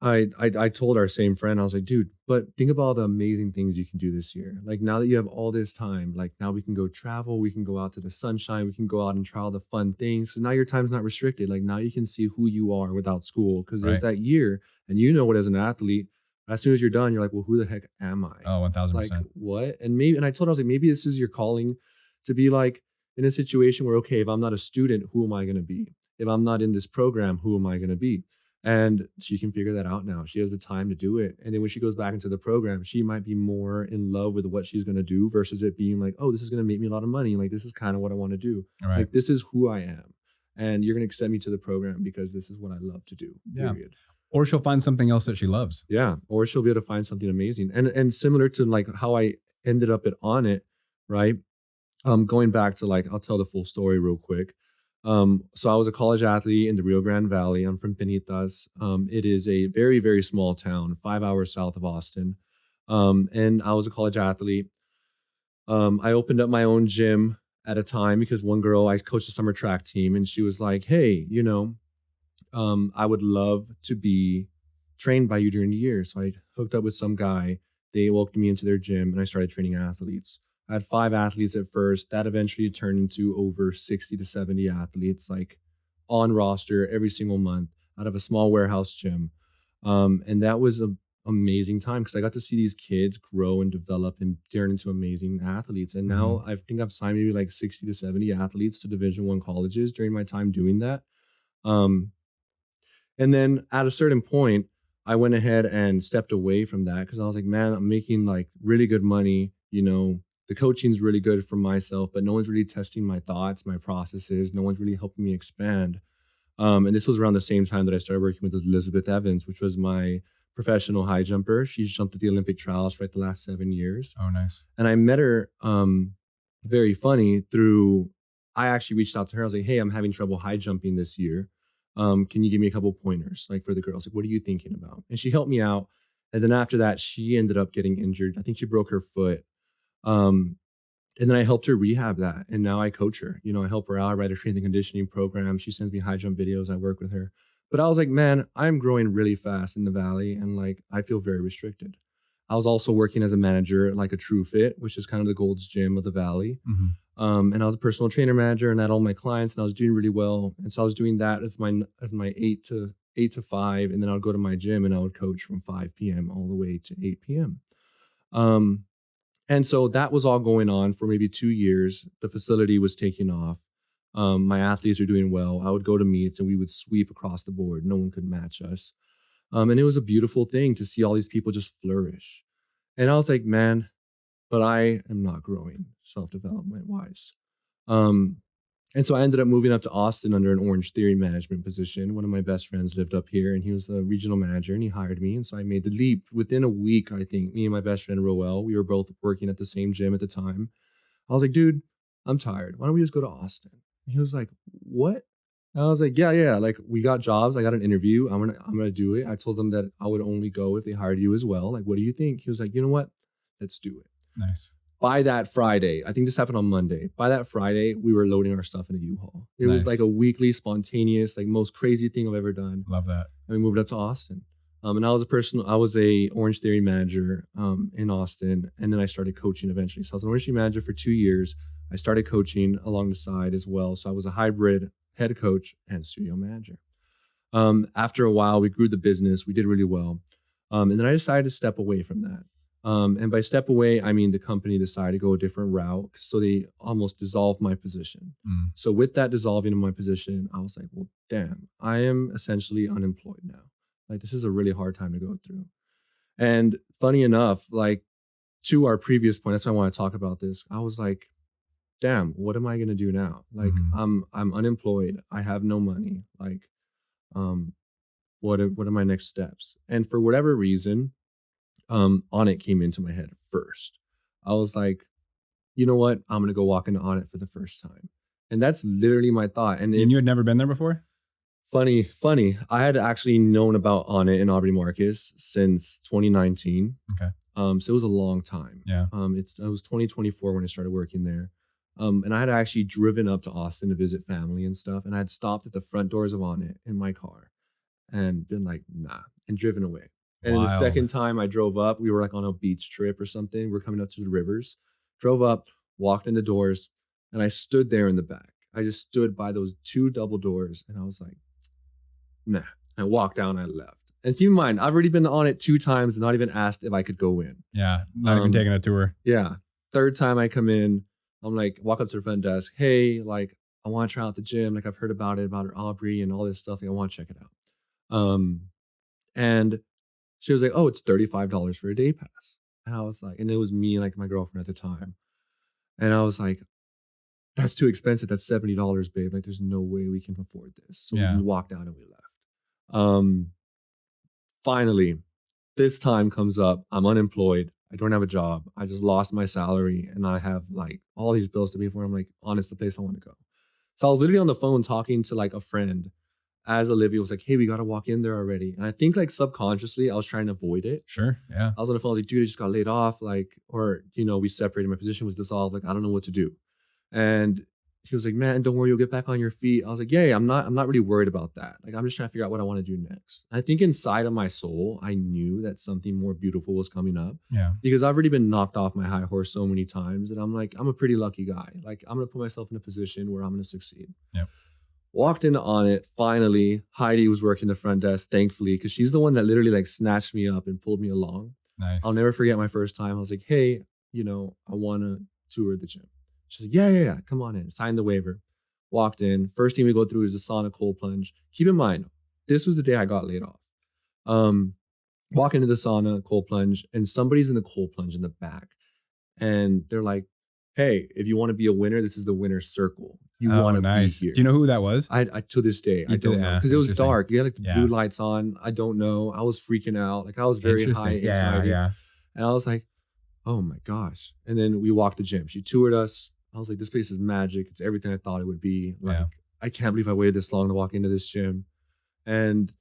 [SPEAKER 2] I told our same friend, I was like, dude, but think about all the amazing things you can do this year. Like now that you have all this time, like now we can go travel, we can go out to the sunshine, we can go out and try all the fun things. Because now your time's not restricted. Like now you can see who you are without school. Because there's
[SPEAKER 1] Right.
[SPEAKER 2] that year, and you know what as an athlete, as soon as you're done, you're like, well, who the heck am I?
[SPEAKER 1] Oh,
[SPEAKER 2] Like
[SPEAKER 1] 1,000%.
[SPEAKER 2] what? And I told her, I was like, maybe this is your calling to be like in a situation where, okay, if I'm not a student, who am I gonna be? If I'm not in this program, who am I gonna be? And she can figure that out now. She has the time to do it. And then when she goes back into the program, she might be more in love with what she's going to do versus it being like, oh, this is going to make me a lot of money. Like, this is kind of what I want to do.
[SPEAKER 1] All right.
[SPEAKER 2] Like, this is who I am. And you're going to accept me to the program because this is what I love to do.
[SPEAKER 1] Yeah.
[SPEAKER 2] Period.
[SPEAKER 1] Or she'll find something else that she loves.
[SPEAKER 2] Yeah. Or she'll be able to find something amazing. And similar to like how I ended up at On It, right? Going back to like, I'll tell the full story real quick. So I was a college athlete in the Rio Grande Valley. I'm from Pinitas. It is a very, very small town, 5 hours south of Austin. And I was a college athlete. I opened up my own gym at a time because one girl, I coached a summer track team, and she was like, "Hey, I would love to be trained by you during the year." So I hooked up with some guy. They welcomed me into their gym and I started training athletes. I had 5 athletes at first. That eventually turned into over 60 to 70 athletes, like on roster every single month out of a small warehouse gym. And that was an amazing time because I got to see these kids grow and develop and turn into amazing athletes. And
[SPEAKER 1] Hmm.
[SPEAKER 2] now I think I've signed maybe like 60 to 70 athletes to Division I colleges during my time doing that. Um, and then at a certain point, I went ahead and stepped away from that because I was like, man, I'm making like really good money. The coaching's really good for myself, but no one's really testing my thoughts, my processes. No one's really helping me expand. And this was around the same time that I started working with Elizabeth Evans, which was my professional high jumper. She's jumped at the Olympic trials for like the last 7 years.
[SPEAKER 1] Oh, nice.
[SPEAKER 2] And I met her, very funny, through I actually reached out to her. I was like, "Hey, I'm having trouble high jumping this year. Can you give me a couple pointers, like for the girls? Like, what are you thinking about?" And she helped me out. And then after that, she ended up getting injured. I think she broke her foot. Um, and then I helped her rehab that. And now I coach her. I help her out. I write her strength and conditioning program. She sends me high jump videos. I work with her. But I was like, man, I'm growing really fast in the valley and like I feel very restricted. I was also working as a manager at like a True Fit, which is kind of the Gold's Gym of the valley.
[SPEAKER 1] Hmm.
[SPEAKER 2] And I was a personal trainer manager and I had all my clients and I was doing really well. And so I was doing that as my eight to five. And then I would go to my gym and I would coach from 5 p.m. all the way to 8 p.m. Um, and so that was all going on for maybe 2 years. The facility was taking off. My athletes were doing well. I would go to meets and we would sweep across the board. No one could match us. And it was a beautiful thing to see all these people just flourish. And I was like, man, but I am not growing self-development wise. Um, and so I ended up moving up to Austin under an Orange Theory management position. One of my best friends lived up here and he was a regional manager and he hired me. And so I made the leap within a week. I think me and my best friend Roel, we were both working at the same gym at the time. I was like, dude, I'm tired. Why don't we just go to Austin? And he was like, what? And I was like, yeah, yeah. Like we got jobs. I got an interview. I'm gonna do it. I told them that I would only go if they hired you as well. Like, what do you think? He was like, you know what? Let's do it.
[SPEAKER 1] Nice.
[SPEAKER 2] By that Friday, I think this happened on Monday. By that Friday, we were loading our stuff in a U-Haul. It was like
[SPEAKER 1] Nice.
[SPEAKER 2] a weekly, spontaneous, like most crazy thing I've ever done.
[SPEAKER 1] Love that.
[SPEAKER 2] And we moved up to Austin. And I was a Orange Theory manager in Austin, and then I started coaching eventually. So I was an Orange Theory manager for 2 years. I started coaching along the side as well. So I was a hybrid head coach and studio manager. After a while, we grew the business. We did really well. And then I decided to step away from that. And by step away, I mean the company decided to go a different route. So they almost dissolved my position.
[SPEAKER 1] Mm.
[SPEAKER 2] So with that dissolving of my position, I was like, well, damn, I am essentially unemployed now. Like this is a really hard time to go through. And funny enough, like to our previous point, that's why I want to talk about this. I was like, damn, what am I gonna do now? Like
[SPEAKER 1] Mhm.
[SPEAKER 2] I'm unemployed. I have no money. Like, um, what are my next steps? And for whatever reason, Onnit came into my head first. I was like, you know what? I'm gonna go walk into Onnit for the first time. And that's literally my thought. And
[SPEAKER 1] And you had never been there before?
[SPEAKER 2] funny, I had actually known about Onnit in Aubrey Marcus since 2019.
[SPEAKER 1] Okay.
[SPEAKER 2] So it was a long time.
[SPEAKER 1] Yeah.
[SPEAKER 2] It was 2024 when I started working there. And I had actually driven up to Austin to visit family and stuff. And I had stopped at the front doors of Onnit in my car and been like, nah, and driven away. And then the
[SPEAKER 1] Wild.
[SPEAKER 2] second time I drove up, we were like on a beach trip or something. We're coming up to the rivers, drove up, walked in the doors, and I stood there in the back. I just stood by those two double doors and I was like, nah. I walked down and I left. And keep in mind, I've already been on it 2 times and not even asked if I could go in.
[SPEAKER 1] Yeah. Not even
[SPEAKER 2] Um,
[SPEAKER 1] taking a tour.
[SPEAKER 2] Yeah. Third time I come in, I'm like, walk up to the front desk. Hey, like, I want to try out the gym. Like, I've heard about it, about Aubrey and all this stuff. Like, I want to check it out. And she was like, oh, it's $35 for a day pass. And I was like, and it was me and like my girlfriend at the time. And I was like, that's too expensive. That's $70, babe. Like, there's no way we can afford this. So
[SPEAKER 1] Yeah.
[SPEAKER 2] we walked out and we left. Finally, this time comes up. I'm unemployed. I don't have a job. I just lost my salary and I have like all these bills to pay for. I'm like, honest, the place I want to go. So I was literally on the phone talking to like a friend as Olivia was like, hey, we got to walk in there already. And I think like subconsciously I was trying to avoid it.
[SPEAKER 1] Sure. Yeah.
[SPEAKER 2] I was on the phone, I was like, dude, I just got laid off. Like, or, you know, we separated, my position was dissolved. Like, I don't know what to do. And he was like, man, don't worry, you'll get back on your feet. I was like, yeah, I'm not really worried about that. Like, I'm just trying to figure out what I want to do next. I think inside of my soul, I knew that something more beautiful was coming up.
[SPEAKER 1] Yeah.
[SPEAKER 2] Because I've already been knocked off my high horse so many times that I'm like, I'm a pretty lucky guy. Like, I'm going to put myself in a position where I'm going to succeed.
[SPEAKER 1] Yeah.
[SPEAKER 2] Walked into On It. Finally, Heidi was working the front desk, thankfully, because she's the one that literally like snatched me up and pulled me along.
[SPEAKER 1] Nice.
[SPEAKER 2] I'll never forget my first time. I was like, hey, you know, I want to tour the gym. She's like, yeah. Come on in. Sign the waiver. Walked in. First thing we go through is the sauna cold plunge. Keep in mind, this was the day I got laid off. Walk into the sauna cold plunge, and somebody's in the cold plunge in the back. And they're like, hey, if you want to be a winner, this is the winner's circle. You want to be here.
[SPEAKER 1] Do you know who that was?
[SPEAKER 2] I to this day, I don't know. Because it was dark. You had like the blue lights on. I don't know. I was freaking out. Like I was very high anxiety.
[SPEAKER 1] Yeah.
[SPEAKER 2] And I was like, oh my gosh. And then we walked the gym. She toured us. I was like, this place is magic. It's everything I thought it would be. Like, I can't believe I waited this long to walk into this gym. And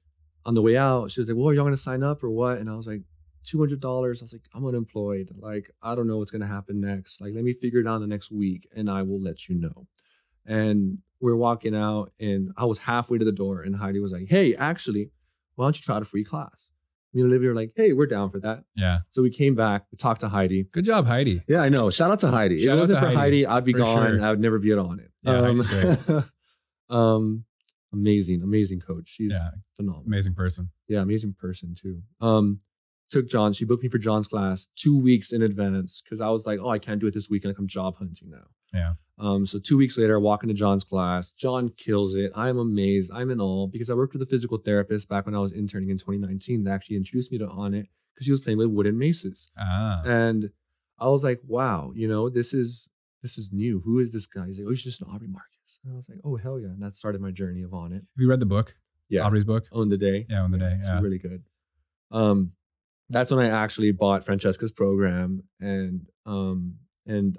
[SPEAKER 2] on the way out, she was like, well, are y'all going to sign up or what? And I was like, $200. I was like, I'm unemployed. Like, I don't know what's going to happen next. Like, let me figure it out the next week and I will let you know. And we're walking out and I was halfway to the door and Heidi was like, hey, actually, why don't you try the free class? Me and Olivia were like, hey, we're down for that.
[SPEAKER 1] Yeah.
[SPEAKER 2] So we came back, we talked to Heidi.
[SPEAKER 1] Good job, Heidi.
[SPEAKER 2] Yeah, I know. Shout out to Heidi. If it wasn't for Heidi, I'd be gone. Sure. I would never be on it.
[SPEAKER 1] Yeah,
[SPEAKER 2] amazing coach. She's phenomenal.
[SPEAKER 1] Amazing person.
[SPEAKER 2] Yeah, amazing person too. Took John. She booked me for John's class 2 weeks in advance because I was like, oh, I can't do it this weekend. Like I'm job hunting now.
[SPEAKER 1] Yeah.
[SPEAKER 2] So 2 weeks later, I walk into John's class. John kills it. I'm amazed. I'm in awe because I worked with a physical therapist back when I was interning in 2019 that actually introduced me to On It because he was playing with wooden maces. And I was like, wow, you know, this is new. Who is this guy? He's like, oh, you should listen to Aubrey Marcus. And I was like, oh, hell yeah. And that started my journey of On It.
[SPEAKER 1] Have you read the book?
[SPEAKER 2] Yeah.
[SPEAKER 1] Aubrey's book?
[SPEAKER 2] Own the Day.
[SPEAKER 1] Yeah, Own the Day.
[SPEAKER 2] It's really good. That's when I actually bought Francesca's program and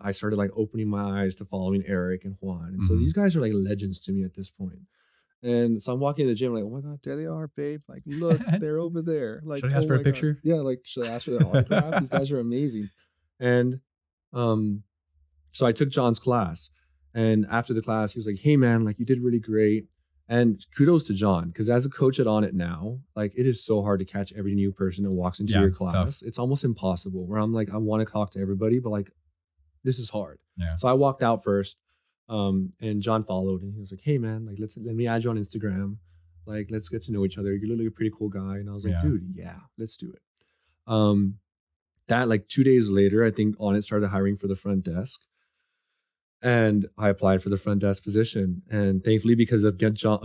[SPEAKER 2] I started like opening my eyes to following Eric and Juan. And so these guys are like legends to me at this point. And so I'm walking in the gym like, oh my God, there they are, babe. Like, look, they're over there. Like,
[SPEAKER 1] should I ask for a picture?
[SPEAKER 2] God. Yeah, like, should I ask for their autograph? These guys are amazing. And so I took John's class. And after the class, he was like, hey man, like you did really great. And kudos to John, because as a coach at On It now, like it is so hard to catch every new person that walks into your class. Tough. It's almost impossible where I'm like, I want to talk to everybody, but like, this is hard. Yeah. So I walked out first and John followed and he was like, hey man, like let me add you on Instagram. Like, let's get to know each other. You look like a pretty cool guy. And I was like, dude, yeah, let's do it. That like 2 days later, I think On It started hiring for the front desk. And I applied for the front desk position. And thankfully, because of John,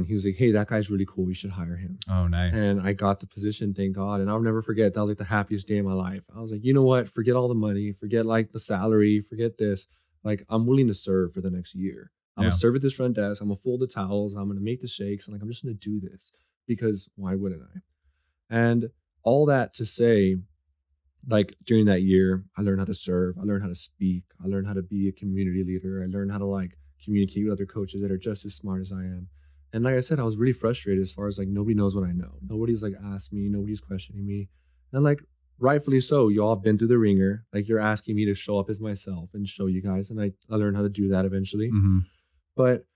[SPEAKER 2] he was like, hey, that guy's really cool. We should hire him.
[SPEAKER 1] Oh, nice.
[SPEAKER 2] And I got the position, thank God. And I'll never forget, that was like the happiest day of my life. I was like, you know what? Forget all the money. Forget like the salary. Forget this. Like, I'm willing to serve for the next year. I'm going to serve at this front desk. I'm going to fold the towels. I'm going to make the shakes. And like, I'm just going to do this because why wouldn't I? And all that to say, like during that year, I learned how to serve. I learned how to speak. I learned how to be a community leader. I learned how to like communicate with other coaches that are just as smart as I am. And like I said, I was really frustrated as far as like, nobody knows what I know. Nobody's like asked me. Nobody's questioning me. And like, rightfully so, y'all have been through the ringer. Like you're asking me to show up as myself and show you guys. And I learned how to do that eventually. But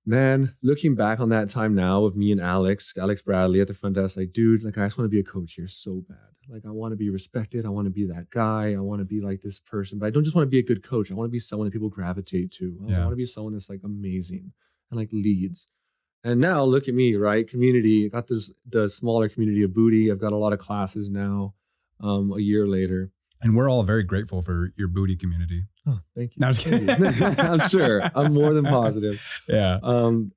[SPEAKER 2] man, looking back on that time now of me and Alex Bradley at the front desk, like, dude, like I just want to be a coach here so bad. Like I want to be respected. I want to be that guy. I want to be like this person, but I don't just want to be a good coach. I want to be someone that people gravitate to. I want to be someone that's like amazing and like leads. And now look at me, right? Community, I got the smaller community of Booty. I've got a lot of classes now, a year later.
[SPEAKER 1] And we're all very grateful for your Booty community.
[SPEAKER 2] Oh, thank you.
[SPEAKER 1] No, I'm just kidding.
[SPEAKER 2] I'm sure. I'm more than positive.
[SPEAKER 1] Yeah.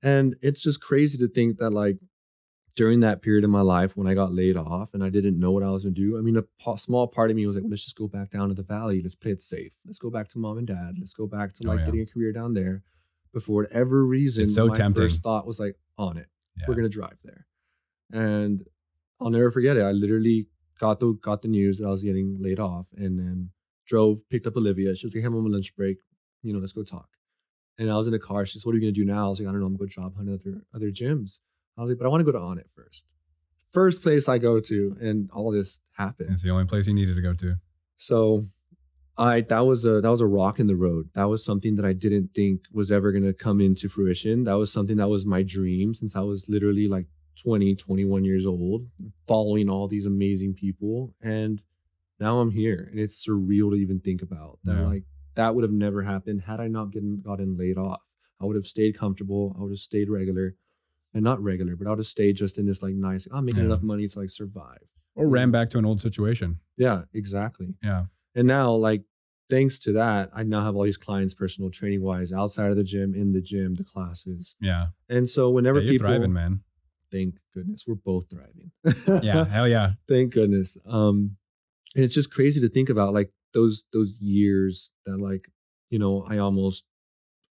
[SPEAKER 2] And it's just crazy to think that like during that period of my life when I got laid off and I didn't know what I was going to do, I mean, a small part of me was like, well, let's just go back down to the valley. Let's play it safe. Let's go back to mom and dad. Let's go back to getting a career down there. But for whatever reason,
[SPEAKER 1] it's so tempting.
[SPEAKER 2] First thought was like, On It. Yeah. We're going to drive there. And I'll never forget it. I literally got the news that I was getting laid off, and then picked up Olivia. She was like, "Hey, I'm on my lunch break. Let's go talk." And I was in the car. She said, "What are you gonna do now?" I was like, "I don't know. I'm gonna go job hunt other gyms." I was like, "But I want to go to On It first." First place I go to, and all this happened.
[SPEAKER 1] It's the only place you needed to go to.
[SPEAKER 2] So that was a rock in the road. That was something that I didn't think was ever gonna come into fruition. That was something that was my dream since I was literally like 20, 21 years old, following all these amazing people. And now I'm here. And it's surreal to even think about that.
[SPEAKER 1] Yeah.
[SPEAKER 2] Like that would have never happened had I not gotten laid off. I would have stayed comfortable. I would have stayed regular. And not regular, but I would have stayed just in this like nice, I'm making
[SPEAKER 1] Yeah.
[SPEAKER 2] enough money to like survive.
[SPEAKER 1] Or ran back to an old situation.
[SPEAKER 2] Yeah, exactly.
[SPEAKER 1] Yeah.
[SPEAKER 2] And now, like, thanks to that, I now have all these clients, personal training wise, outside of the gym, in the gym, the classes.
[SPEAKER 1] Yeah.
[SPEAKER 2] And so whenever
[SPEAKER 1] You're
[SPEAKER 2] people
[SPEAKER 1] thriving, man.
[SPEAKER 2] thank goodness, we're both thriving.
[SPEAKER 1] Yeah. Hell yeah.
[SPEAKER 2] Thank goodness. And it's just crazy to think about like those years that like, I almost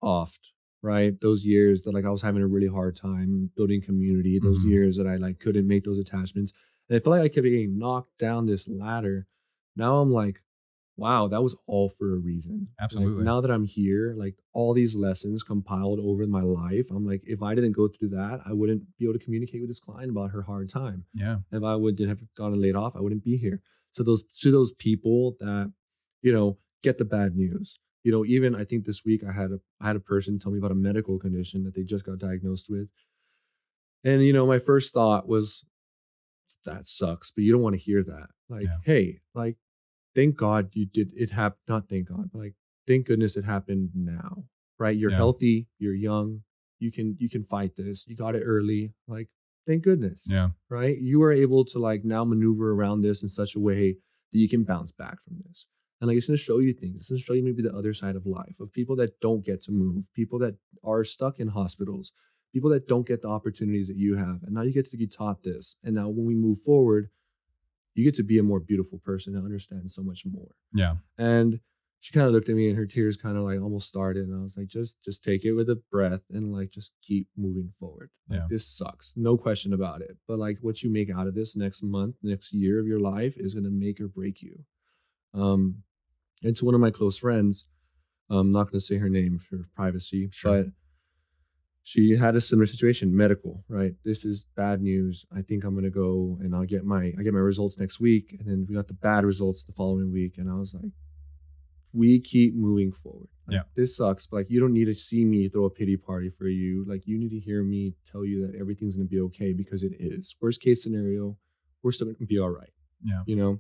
[SPEAKER 2] offed, right? Those years that like I was having a really hard time building community, those
[SPEAKER 1] Mhm.
[SPEAKER 2] years that I like couldn't make those attachments. And I feel like I kept getting knocked down this ladder. Now I'm like, wow, that was all for a reason. Like,
[SPEAKER 1] Absolutely.
[SPEAKER 2] now that I'm here, like all these lessons compiled over my life, I'm like, if I didn't go through that, I wouldn't be able to communicate with this client about her hard time.
[SPEAKER 1] Yeah.
[SPEAKER 2] If I didn't have gotten laid off, I wouldn't be here. So those people that, get the bad news. Even I think this week I had a person tell me about a medical condition that they just got diagnosed with. And my first thought was, that sucks, but you don't want to hear that. Like,
[SPEAKER 1] Yeah.
[SPEAKER 2] hey, like, thank God you did it happen. Not thank God, but like, thank goodness it happened now, right? You're
[SPEAKER 1] Yeah.
[SPEAKER 2] healthy, you're young, you can fight this. You got it early. Like, thank goodness.
[SPEAKER 1] Yeah.
[SPEAKER 2] Right? You are able to like now maneuver around this in such a way that you can bounce back from this. And like it's gonna show you things. It's gonna show you maybe the other side of life of people that don't get to move, people that are stuck in hospitals, people that don't get the opportunities that you have. And now you get to be taught this. And now when we move forward, you get to be a more beautiful person and understand so much more.
[SPEAKER 1] Yeah.
[SPEAKER 2] And she kind of looked at me and her tears kind of like almost started. And I was like, just take it with a breath and like just keep moving forward. Like,
[SPEAKER 1] Yeah.
[SPEAKER 2] this sucks. No question about it. But like what you make out of this next month, next year of your life is gonna make or break you. And to one of my close friends, I'm not gonna say her name for privacy,
[SPEAKER 1] Sure.
[SPEAKER 2] but she had a similar situation, medical, right? This is bad news. I think I'm gonna go and I get my results next week. And then we got the bad results the following week. And I was like, we keep moving forward. Like,
[SPEAKER 1] Yeah.
[SPEAKER 2] this sucks, but like you don't need to see me throw a pity party for you. Like you need to hear me tell you that everything's gonna be okay because it is. Worst case scenario, we're still gonna be all right.
[SPEAKER 1] Yeah.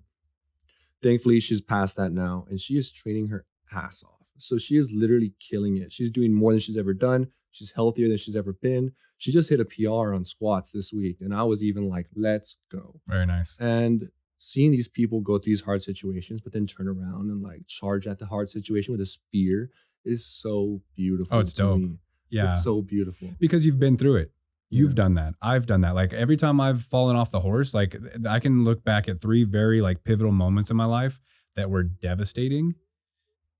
[SPEAKER 2] Thankfully, she's past that now and she is training her ass off. So she is literally killing it. She's doing more than she's ever done. She's healthier than she's ever been. She just hit a PR on squats this week. And I was even like, let's go.
[SPEAKER 1] Very nice.
[SPEAKER 2] And seeing these people go through these hard situations, but then turn around and like charge at the hard situation with a spear is so beautiful.
[SPEAKER 1] Oh, it's
[SPEAKER 2] to
[SPEAKER 1] dope.
[SPEAKER 2] me.
[SPEAKER 1] Yeah.
[SPEAKER 2] It's so beautiful.
[SPEAKER 1] Because you've been through it. You've
[SPEAKER 2] Yeah.
[SPEAKER 1] done that. I've done that. Like every time I've fallen off the horse, like I can look back at 3 very like pivotal moments in my life that were devastating.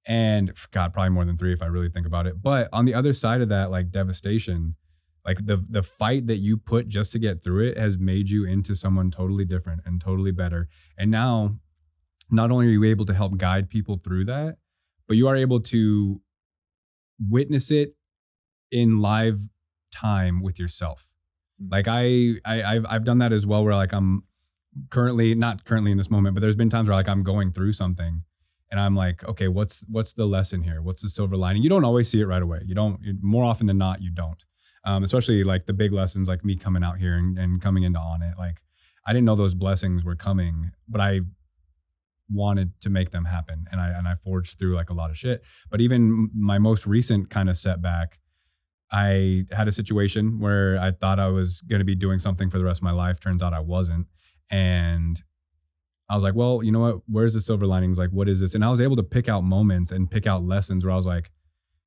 [SPEAKER 1] And God, probably more than 3 if I really think about it. But on the other side of that, like devastation, like the fight that you put just to get through it has made you into someone totally different and totally better. And now, not only are you able to help guide people through that, but you are able to witness it in live time with yourself. Like I've done that as well, where like I'm not currently in this moment, but there's been times where like I'm going through something and I'm like, okay, what's the lesson here? What's the silver lining? You don't always see it right away. More often than not, you don't. Especially like the big lessons, like me coming out here and coming into On It. Like I didn't know those blessings were coming, but I wanted to make them happen. And I forged through like a lot of shit. But even my most recent kind of setback, I had a situation where I thought I was going to be doing something for the rest of my life. Turns out I wasn't. And I was like, well, you know what? Where's the silver linings? Like, what is this? And I was able to pick out moments and pick out lessons where I was like,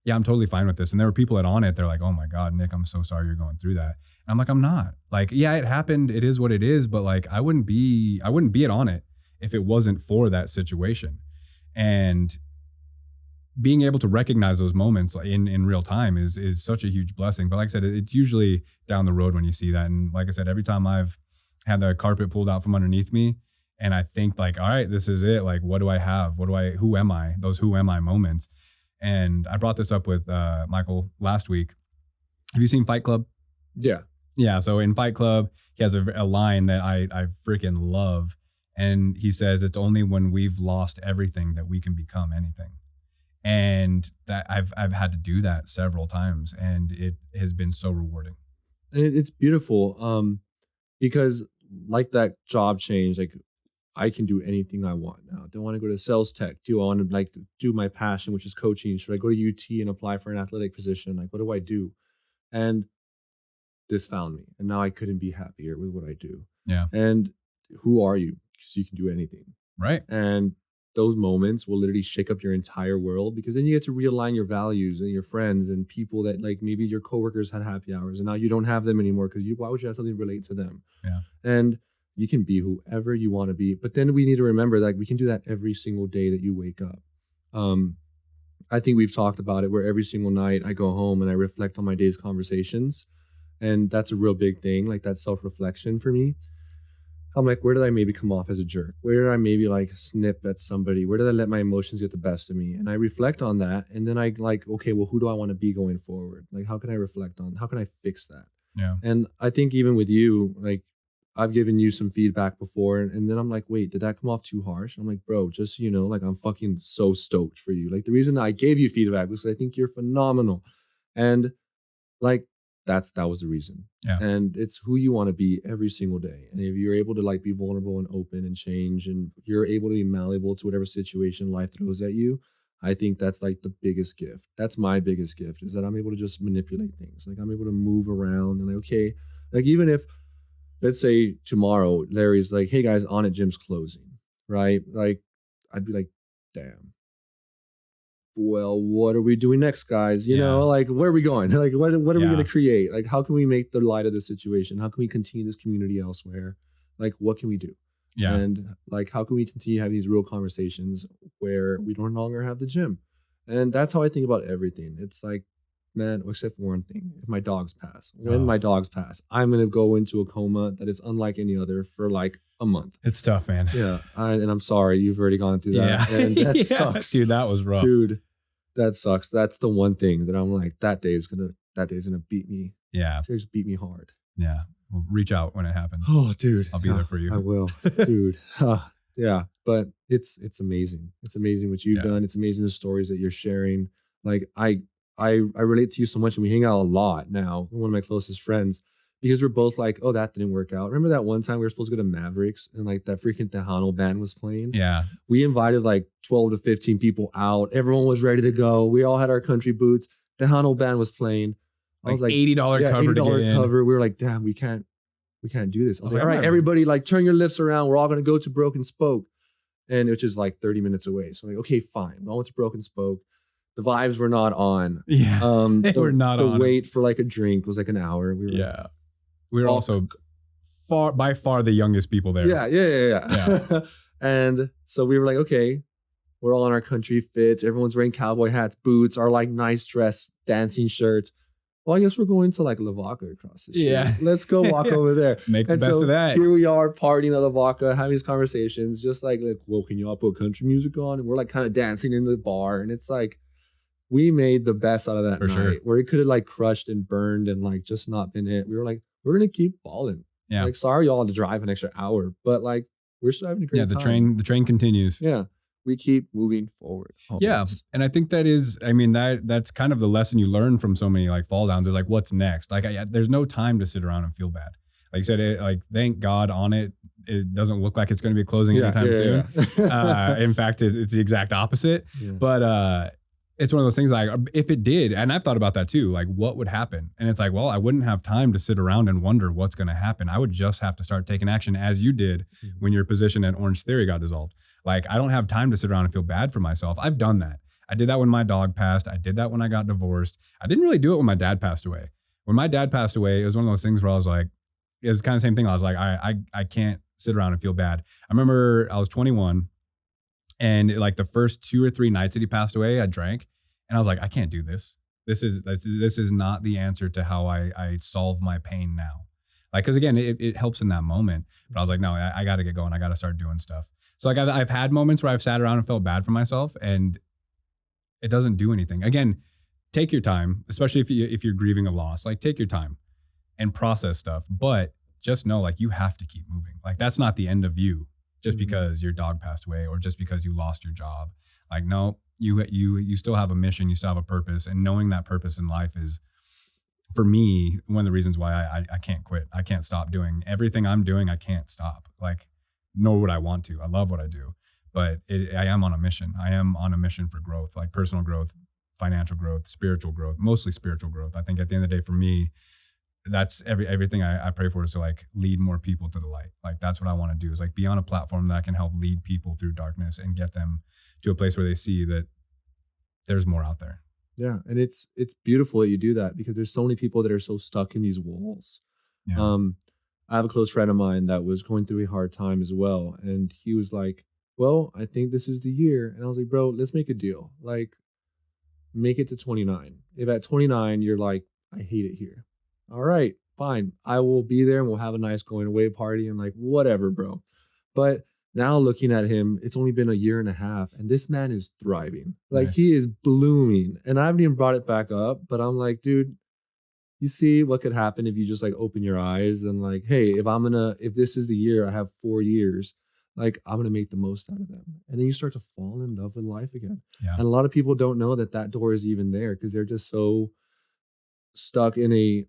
[SPEAKER 1] yeah, I'm totally fine with this. And there were people On It. They're like, oh my God, Nick, I'm so sorry you're going through that. And I'm like, I'm not. Like, yeah, it happened. It is what it is. But like, I wouldn't be at On It if it wasn't for that situation. And being able to recognize those moments in real time is such a huge blessing. But like I said, it's usually down the road when you see that. And like I said, every time I've had the carpet pulled out from underneath me, And I think like, all right, this is it. Like, what do I have? Who am I? Those who am I moments. And I brought this up with Michael last week. Have you seen Fight Club?
[SPEAKER 2] Yeah.
[SPEAKER 1] Yeah. So in Fight Club, he has a line that I freaking love. And he says, it's only when we've lost everything that we can become anything. And that I've had to do that several times, and it has been so rewarding.
[SPEAKER 2] And it's beautiful. Because like that job change, like I can do anything I want now. Do I want to go to sales tech? Do I want to like do my passion, which is coaching? Should I go to UT and apply for an athletic position? Like, what do I do? And this found me, and now I couldn't be happier with what I do.
[SPEAKER 1] Yeah.
[SPEAKER 2] And who are you? Because you can do anything.
[SPEAKER 1] Right.
[SPEAKER 2] And those moments will literally shake up your entire world, because then you get to realign your values and your friends and people that like maybe your coworkers had happy hours and now you don't have them anymore because why would you have something to relate to them?
[SPEAKER 1] Yeah.
[SPEAKER 2] And you can be whoever you want to be. But then we need to remember that we can do that every single day that you wake up. I think we've talked about it, where every single night I go home and I reflect on my day's conversations. And that's a real big thing, like that self-reflection for me. I'm like, where did I maybe come off as a jerk? Where did I maybe like snip at somebody? Where did I let my emotions get the best of me? And I reflect on that. And then I like, okay, well, who do I want to be going forward? Like, how can I reflect on, how can I fix that?
[SPEAKER 1] Yeah.
[SPEAKER 2] And I think even with you, like I've given you some feedback before, and then I'm like, wait, did that come off too harsh? I'm like, bro, just, you know, like I'm fucking so stoked for you. Like the reason I gave you feedback was I think you're phenomenal. And like, that was the reason.
[SPEAKER 1] Yeah.
[SPEAKER 2] And it's who you want to be every single day. And if you're able to like be vulnerable and open and change, and you're able to be malleable to whatever situation life throws at you, I think that's like the biggest gift. That's my biggest gift, is that I'm able to just manipulate things. Like I'm able to move around and like, okay, like even if, let's say tomorrow, Larry's like, hey guys, On It Gym's closing, right? Like I'd be like, damn. Well, what are we doing next, guys? You know, like where are we going? Like what are we going to create? Like how can we make the light of the situation? How can we continue this community elsewhere? Like what can we do?
[SPEAKER 1] Yeah.
[SPEAKER 2] And like how can we continue having these real conversations where we no longer have the gym? And that's how I think about everything. It's like, man, except for one thing, if my dogs pass, when my dogs pass, I'm going to go into a coma that is unlike any other for like a month.
[SPEAKER 1] It's tough, man.
[SPEAKER 2] Yeah. And I'm sorry, you've already gone through that. Yeah. And that sucks.
[SPEAKER 1] Dude, that was rough.
[SPEAKER 2] Dude, that sucks. That's the one thing that I'm like, that day is gonna beat me.
[SPEAKER 1] Yeah.
[SPEAKER 2] Just beat me hard.
[SPEAKER 1] Yeah. Well, reach out when it happens.
[SPEAKER 2] Oh, dude.
[SPEAKER 1] I'll be there for you.
[SPEAKER 2] I will. Dude. Yeah. But it's amazing. It's amazing what you've done. It's amazing the stories that you're sharing. Like I relate to you so much, and we hang out a lot now. One of my closest friends, because we're both like, oh, that didn't work out. Remember that one time we were supposed to go to Mavericks and like that freaking Tejano band was playing?
[SPEAKER 1] Yeah.
[SPEAKER 2] We invited like 12 to 15 people out. Everyone was ready to go. We all had our country boots. Tejano band was playing. I was like
[SPEAKER 1] $80 cover to get in.
[SPEAKER 2] cover. We were like, damn, we can't do this. I was like, all right, everybody, like turn your lifts around. We're all going to go to Broken Spoke. And which is like 30 minutes away. So like, okay, fine. We all went to Broken Spoke. The vibes were not on.
[SPEAKER 1] Yeah. They were not on.
[SPEAKER 2] The wait for like a drink was like an hour.
[SPEAKER 1] We were also by far the youngest people there.
[SPEAKER 2] Yeah. And so we were like, okay, we're all in our country fits. Everyone's wearing cowboy hats, boots, our like nice dress, dancing shirts. Well, I guess we're going to like Lavaca across the street.
[SPEAKER 1] Yeah.
[SPEAKER 2] Let's go walk over there.
[SPEAKER 1] Make the best of that.
[SPEAKER 2] Here we are partying at Lavaca, having these conversations, just like, well, can you all put country music on? And we're like kind of dancing in the bar. And it's like, we made the best out of that night, where it could have like crushed and burned and like just not been it. We were like, we're going to keep balling.
[SPEAKER 1] Yeah.
[SPEAKER 2] Like, sorry, y'all had to drive an extra hour, but like, we're still having a great time.
[SPEAKER 1] The train continues.
[SPEAKER 2] Yeah. We keep moving forward. Always.
[SPEAKER 1] Yeah. And I think that's kind of the lesson you learn from so many like fall downs is like, what's next? Like there's no time to sit around and feel bad. Like you said, like, thank God On It. It doesn't look like it's going to be closing anytime soon. Yeah. In fact, it's the exact opposite. Yeah. But it's one of those things like, if it did, and I've thought about that too, like what would happen? And it's like, well, I wouldn't have time to sit around and wonder what's going to happen. I would just have to start taking action, as you did when your position at Orange Theory got dissolved. Like, I don't have time to sit around and feel bad for myself. I've done that. I did that when my dog passed. I did that when I got divorced. I didn't really do it when my dad passed away. When my dad passed away, it was one of those things where I was like, it was kind of the same thing. I was like, I can't sit around and feel bad. I remember I was 21, and like the first 2 or 3 nights that he passed away, I drank. And I was like, I can't do this. This is not the answer to how I solve my pain now. Like, cause again, it helps in that moment. But I was like, no, I got to get going. I got to start doing stuff. So like I've had moments where I've sat around and felt bad for myself, and it doesn't do anything. Again, take your time, especially if you're grieving a loss. Like, take your time and process stuff. But just know, like, you have to keep moving. Like, that's not the end of you just because your dog passed away or just because you lost your job. Like, no, you still have a mission, you still have a purpose, and knowing that purpose in life is, for me, one of the reasons why I can't quit. I can't stop doing everything I'm doing. I can't stop. Like, nor would I want to. I love what I do, but I am on a mission. I am on a mission for growth, like personal growth, financial growth, spiritual growth, mostly spiritual growth. I think at the end of the day, for me, that's everything I pray for is to like lead more people to the light. Like, that's what I want to do, is like be on a platform that can help lead people through darkness and get them to a place where they see that there's more out there.
[SPEAKER 2] Yeah, and it's beautiful that you do that, because there's so many people that are so stuck in these walls.
[SPEAKER 1] Yeah.
[SPEAKER 2] I have a close friend of mine that was going through a hard time as well, and he was like, "Well, I think this is the year." And I was like, "Bro, let's make a deal. Like, make it to 29. If at 29 you're like, I hate it here, all right, fine. I will be there and we'll have a nice going away party and like whatever, bro." But now looking at him, it's only been a year and a half and this man is thriving. Like,
[SPEAKER 1] Nice.
[SPEAKER 2] he is blooming. And I haven't even brought it back up, but I'm like, dude, you see what could happen if you just like open your eyes and like, hey, if this is the year, I have 4 years, like, I'm gonna make the most out of them. And then you start to fall in love with life again.
[SPEAKER 1] Yeah.
[SPEAKER 2] And a lot of people don't know that that door is even there because they're just so stuck in a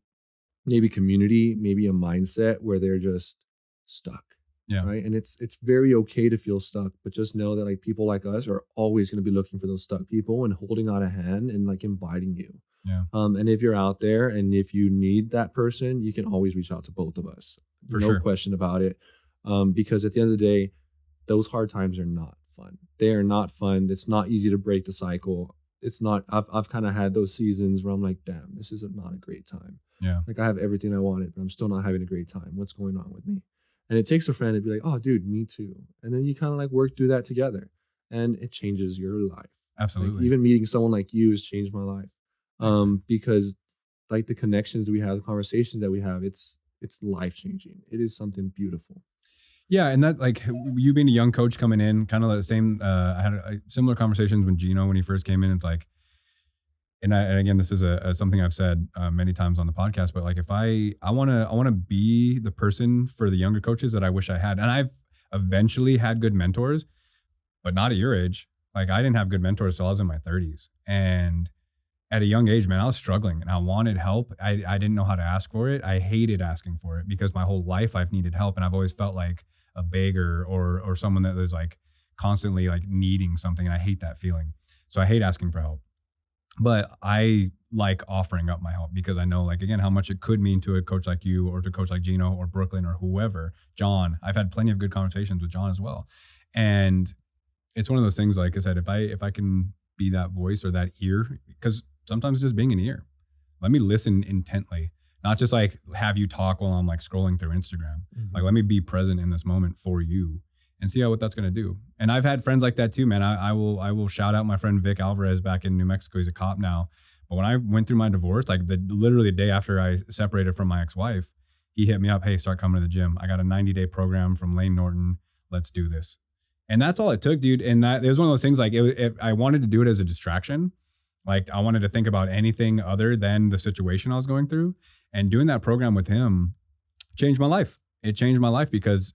[SPEAKER 2] maybe community, maybe a mindset where they're just stuck.
[SPEAKER 1] Yeah.
[SPEAKER 2] Right. And it's very okay to feel stuck, but just know that like people like us are always going to be looking for those stuck people and holding out a hand and like inviting you.
[SPEAKER 1] Yeah.
[SPEAKER 2] And if you're out there and if you need that person, you can always reach out to both of us.
[SPEAKER 1] For
[SPEAKER 2] No
[SPEAKER 1] sure.
[SPEAKER 2] question about it. Because at the end of the day, those hard times are not fun. They are not fun. It's not easy to break the cycle. It's not, I've kind of had those seasons where I'm like, damn, this is not a great time.
[SPEAKER 1] Yeah.
[SPEAKER 2] Like, I have everything I wanted, but I'm still not having a great time. What's going on with me? And it takes a friend to be like, oh, dude, me too. And then you kind of like work through that together and it changes your life.
[SPEAKER 1] Absolutely.
[SPEAKER 2] Like, even meeting someone like you has changed my life.
[SPEAKER 1] Thanks, man.
[SPEAKER 2] Because like the connections that we have, the conversations that we have, it's life changing. It is something beautiful.
[SPEAKER 1] Yeah, and that, like, you being a young coach coming in, kind of the same. I had similar conversations with Gino when he first came in. It's like, and again, this is something I've said many times on the podcast, but like, if I want to be the person for the younger coaches that I wish I had, and I've eventually had good mentors, but not at your age. Like, I didn't have good mentors till I was in my 30s, and at a young age, man, I was struggling and I wanted help. I didn't know how to ask for it. I hated asking for it because my whole life I've needed help, and I've always felt like a beggar or someone that was like constantly like needing something. And I hate that feeling. So I hate asking for help, but I like offering up my help because I know, like, again, how much it could mean to a coach like you or to a coach like Gino or Brooklyn or whoever, John. I've had plenty of good conversations with John as well. And it's one of those things, like I said, if I can be that voice or that ear, because sometimes just being an ear, let me listen intently, not just like have you talk while I'm like scrolling through Instagram. Like, let me be present in this moment for you and see what that's going to do. And I've had friends like that too, man. I will shout out my friend Vic Alvarez back in New Mexico. He's a cop now. But when I went through my divorce, like literally the day after I separated from my ex-wife, he hit me up, hey, start coming to the gym. I got a 90-day program from Lane Norton. Let's do this. And that's all it took, dude. And that it was one of those things, like, I wanted to do it as a distraction. Like, I wanted to think about anything other than the situation I was going through. And doing that program with him changed my life. It changed my life because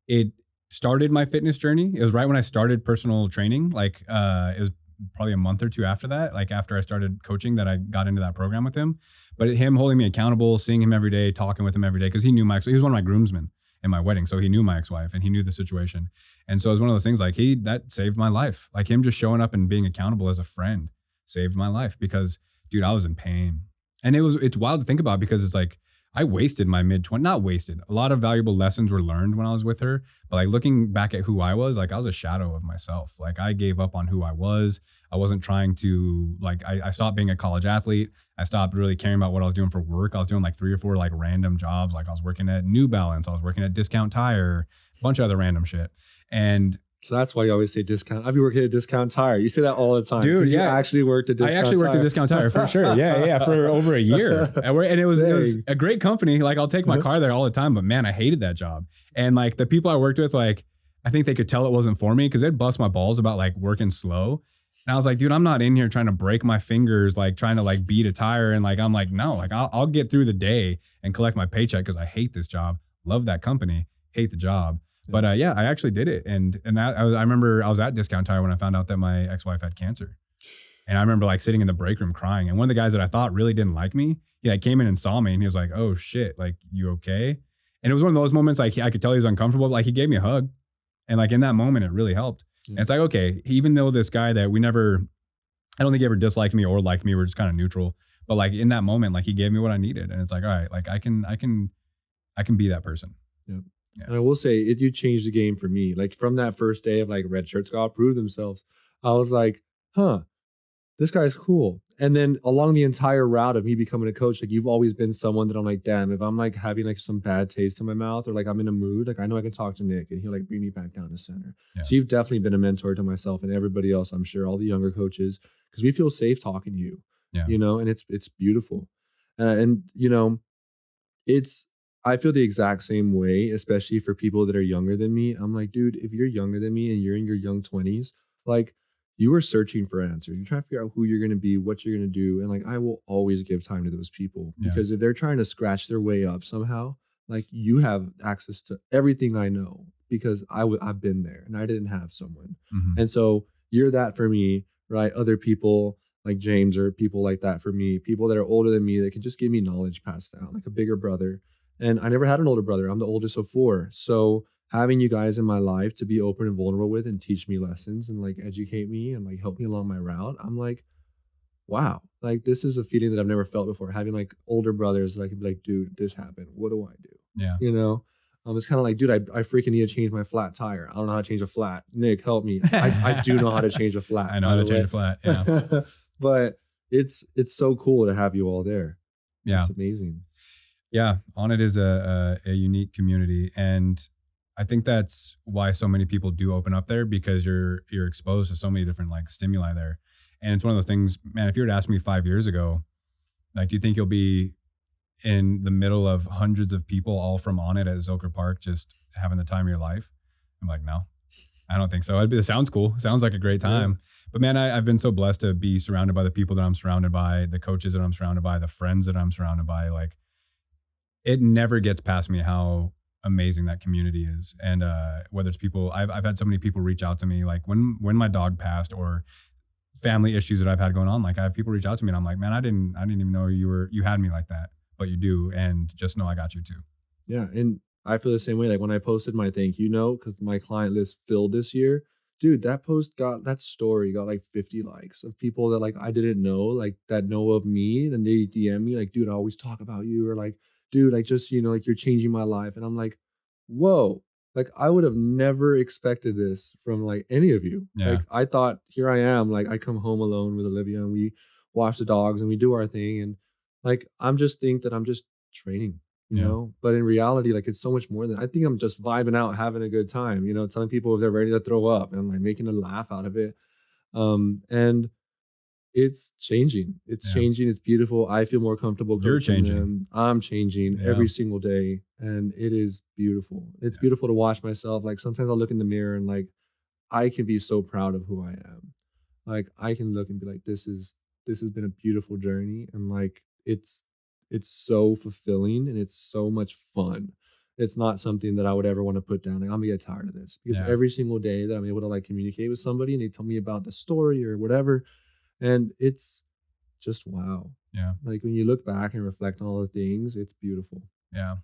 [SPEAKER 1] it started my fitness journey. It was right when I started personal training. Like, it was probably a month or two after that, like after I started coaching, that I got into that program with him. But him holding me accountable, seeing him every day, talking with him every day, because he knew he was one of my groomsmen in my wedding. So he knew my ex-wife and he knew the situation. And so it was one of those things, like, that saved my life. Like, him just showing up and being accountable as a friend saved my life because, dude, I was in pain. And it's wild to think about because it's like, I wasted my mid-20s, not wasted. A lot of valuable lessons were learned when I was with her. But like, looking back at who I was, like, I was a shadow of myself. Like, I gave up on who I was. I wasn't trying to, like, I stopped being a college athlete. I stopped really caring about what I was doing for work. I was doing like 3 or 4 like random jobs. Like, I was working at New Balance. I was working at Discount Tire, a bunch of other random shit. And
[SPEAKER 2] So that's why you always say discount. I've been working at Discount Tire. You say that all the time.
[SPEAKER 1] Dude,
[SPEAKER 2] You
[SPEAKER 1] yeah.
[SPEAKER 2] actually worked at Discount
[SPEAKER 1] I actually worked at
[SPEAKER 2] Tire.
[SPEAKER 1] Discount Tire for sure. Yeah, for over a year. And it was
[SPEAKER 2] Dang.
[SPEAKER 1] a great company. Like, I'll take my car there all the time, but man, I hated that job. And like the people I worked with, like, I think they could tell it wasn't for me because they'd bust my balls about like working slow. And I was like, dude, I'm not in here trying to break my fingers, like trying to like beat a tire. And like, I'm like, no, like I'll get through the day and collect my paycheck because I hate this job. Love that company, hate the job. But yeah, I actually did it. And that I remember I was at Discount Tire when I found out that my ex-wife had cancer. And I remember like sitting in the break room crying. And one of the guys that I thought really didn't like me, he like came in and saw me and he was like, oh shit, like, you okay? And it was one of those moments like I could tell he was uncomfortable, but like he gave me a hug. And like in that moment, it really helped. And it's like, okay, even though this guy that I don't think he ever disliked me or liked me, we're just kind of neutral. But like in that moment, like he gave me what I needed. And it's like, all right, like I can be that person.
[SPEAKER 2] Yeah. And I will say it did change the game for me. Like from that first day of like red shirts got prove themselves. I was like, huh, this guy's cool. And then along the entire route of me becoming a coach, like you've always been someone that I'm like, damn, if I'm like having like some bad taste in my mouth or like I'm in a mood, like I know I can talk to Nick and he'll like bring me back down to center.
[SPEAKER 1] Yeah.
[SPEAKER 2] So you've definitely been a mentor to myself and everybody else, I'm sure, all the younger coaches, because we feel safe talking to you, you know, and it's beautiful. And you know, I feel the exact same way, especially for people that are younger than me. I'm like, dude, if you're younger than me and you're in your young 20s, like you are searching for answers. You're trying to figure out who you're going to be, what you're going to do. And like, I will always give time to those people because if they're trying to scratch their way up somehow, like you have access to everything I know because I've been there and I didn't have someone.
[SPEAKER 1] Mm-hmm.
[SPEAKER 2] And so you're that for me, right? Other people like James or people like that for me, people that are older than me that can just give me knowledge passed down, like a bigger brother. And I never had an older brother. I'm the oldest of 4. So having you guys in my life to be open and vulnerable with and teach me lessons and like educate me and like help me along my route, I'm like, wow, like this is a feeling that I've never felt before. Having like older brothers that I can be like, dude, this happened. What do I do?
[SPEAKER 1] Yeah.
[SPEAKER 2] You know, it's kind of like, dude, I freaking need to change my flat tire. I don't know how to change a flat. Nick, help me. I do know how to change a flat.
[SPEAKER 1] I know how to change a flat. Yeah.
[SPEAKER 2] But it's so cool to have you all there.
[SPEAKER 1] Yeah.
[SPEAKER 2] It's amazing.
[SPEAKER 1] Yeah, Onnit is a unique community, and I think that's why so many people do open up there because you're exposed to so many different like stimuli there, and it's one of those things. Man, if you were to ask me 5 years ago, like, do you think you'll be in the middle of hundreds of people all from Onnit at Zilker Park just having the time of your life? I'm like, no, I don't think so. It sounds cool. Sounds like a great time. Yeah. But man, I've been so blessed to be surrounded by the people that I'm surrounded by, the coaches that I'm surrounded by, the friends that I'm surrounded by. Like, it never gets past me how amazing that community is. And whether it's people, I've had so many people reach out to me, like when my dog passed or family issues that I've had going on, like I have people reach out to me and I'm like, man, I didn't even know you had me like that, but you do. And just know I got you too.
[SPEAKER 2] Yeah. And I feel the same way. Like when I posted my thank you note, because my client list filled this year, dude, that story got like 50 likes of people that like I didn't know, like that know of me. Then they DM me like, dude, I always talk about you, or like, dude, like just, you know, like you're changing my life. And I'm like, whoa, like I would have never expected this from like any of you.
[SPEAKER 1] Yeah.
[SPEAKER 2] Like I thought, here I am, like I come home alone with Olivia and we watch the dogs and we do our thing. And like, I'm just training, you know, but in reality, like it's so much more than, I think I'm just vibing out, having a good time, you know, telling people if they're ready to throw up and I'm like making a laugh out of it. And it's changing. It's changing. It's beautiful. I feel more comfortable.
[SPEAKER 1] You're changing.
[SPEAKER 2] Them. I'm changing every single day. And it is beautiful. It's beautiful to watch myself. Like sometimes I'll look in the mirror and like, I can be so proud of who I am. Like I can look and be like, this has been a beautiful journey. And like, it's so fulfilling and it's so much fun. It's not something that I would ever want to put down. Like I'm gonna get tired of this because every single day that I'm able to like communicate with somebody and they tell me about the story or whatever, and it's just wow.
[SPEAKER 1] Yeah.
[SPEAKER 2] Like when you look back and reflect on all the things, it's beautiful.
[SPEAKER 1] Yeah.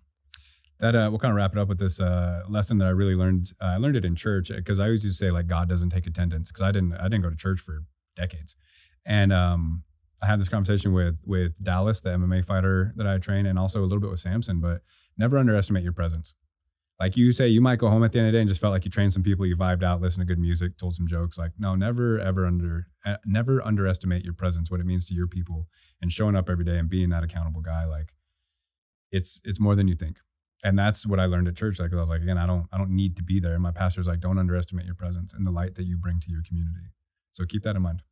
[SPEAKER 1] That we'll kind of wrap it up with this lesson that I really learned. I learned it in church because I always used to say like God doesn't take attendance because I didn't go to church for decades, and I had this conversation with Dallas, the MMA fighter that I train, and also a little bit with Samson. But never underestimate your presence. Like you say, you might go home at the end of the day and just felt like you trained some people, you vibed out, listened to good music, told some jokes. Like, no, never underestimate your presence, what it means to your people, and showing up every day and being that accountable guy. Like, it's more than you think. And that's what I learned at church. Like, 'cause I was like, again, I don't need to be there. And my pastor's like, don't underestimate your presence and the light that you bring to your community. So keep that in mind.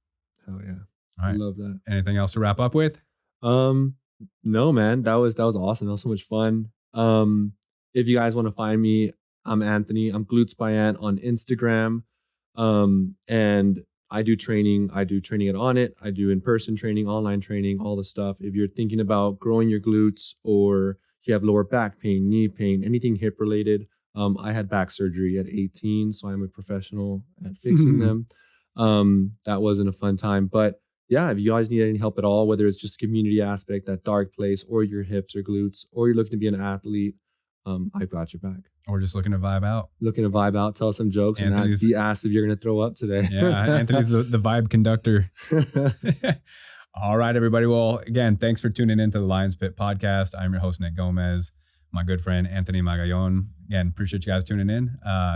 [SPEAKER 2] Hell yeah.
[SPEAKER 1] All
[SPEAKER 2] I
[SPEAKER 1] right.
[SPEAKER 2] love that.
[SPEAKER 1] Anything else to wrap up with?
[SPEAKER 2] Um, no, man, that was awesome. That was so much fun. If you guys want to find me, I'm Anthony. I'm Glutes by Ant on Instagram. And I do training. I do training at On It. I do in-person training, online training, all the stuff. If you're thinking about growing your glutes or you have lower back pain, knee pain, anything hip related, I had back surgery at 18, so I'm a professional at fixing them. That wasn't a fun time, but yeah, if you guys need any help at all, whether it's just a community aspect, that dark place, or your hips or glutes, or you're looking to be an athlete, I've got your back.
[SPEAKER 1] Or just looking to vibe out.
[SPEAKER 2] Looking to vibe out, tell some jokes, and
[SPEAKER 1] Anthony's-
[SPEAKER 2] be asked if you're going to throw up today.
[SPEAKER 1] Yeah, Anthony's the vibe conductor. All right, everybody. Well, again, thanks for tuning into the Lions Pit podcast. I'm your host, Nick Gomez. My good friend, Anthony Magallon. Again, appreciate you guys tuning in.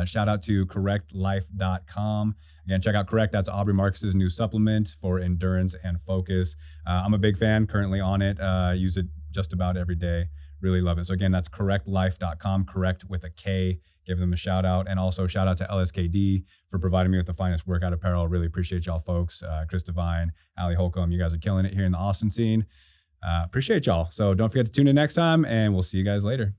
[SPEAKER 1] Shout out to correctlife.com. Again, check out Correct. That's Aubrey Marcus's new supplement for endurance and focus. I'm a big fan, currently on it. Use it just about every day. Really love it. So again, that's correctlife.com, correct with a K. Give them a shout out. And also shout out to LSKD for providing me with the finest workout apparel. Really appreciate y'all folks. Chris Devine, Ali Holcomb, you guys are killing it here in the Austin scene. Appreciate y'all. So don't forget to tune in next time, and we'll see you guys later.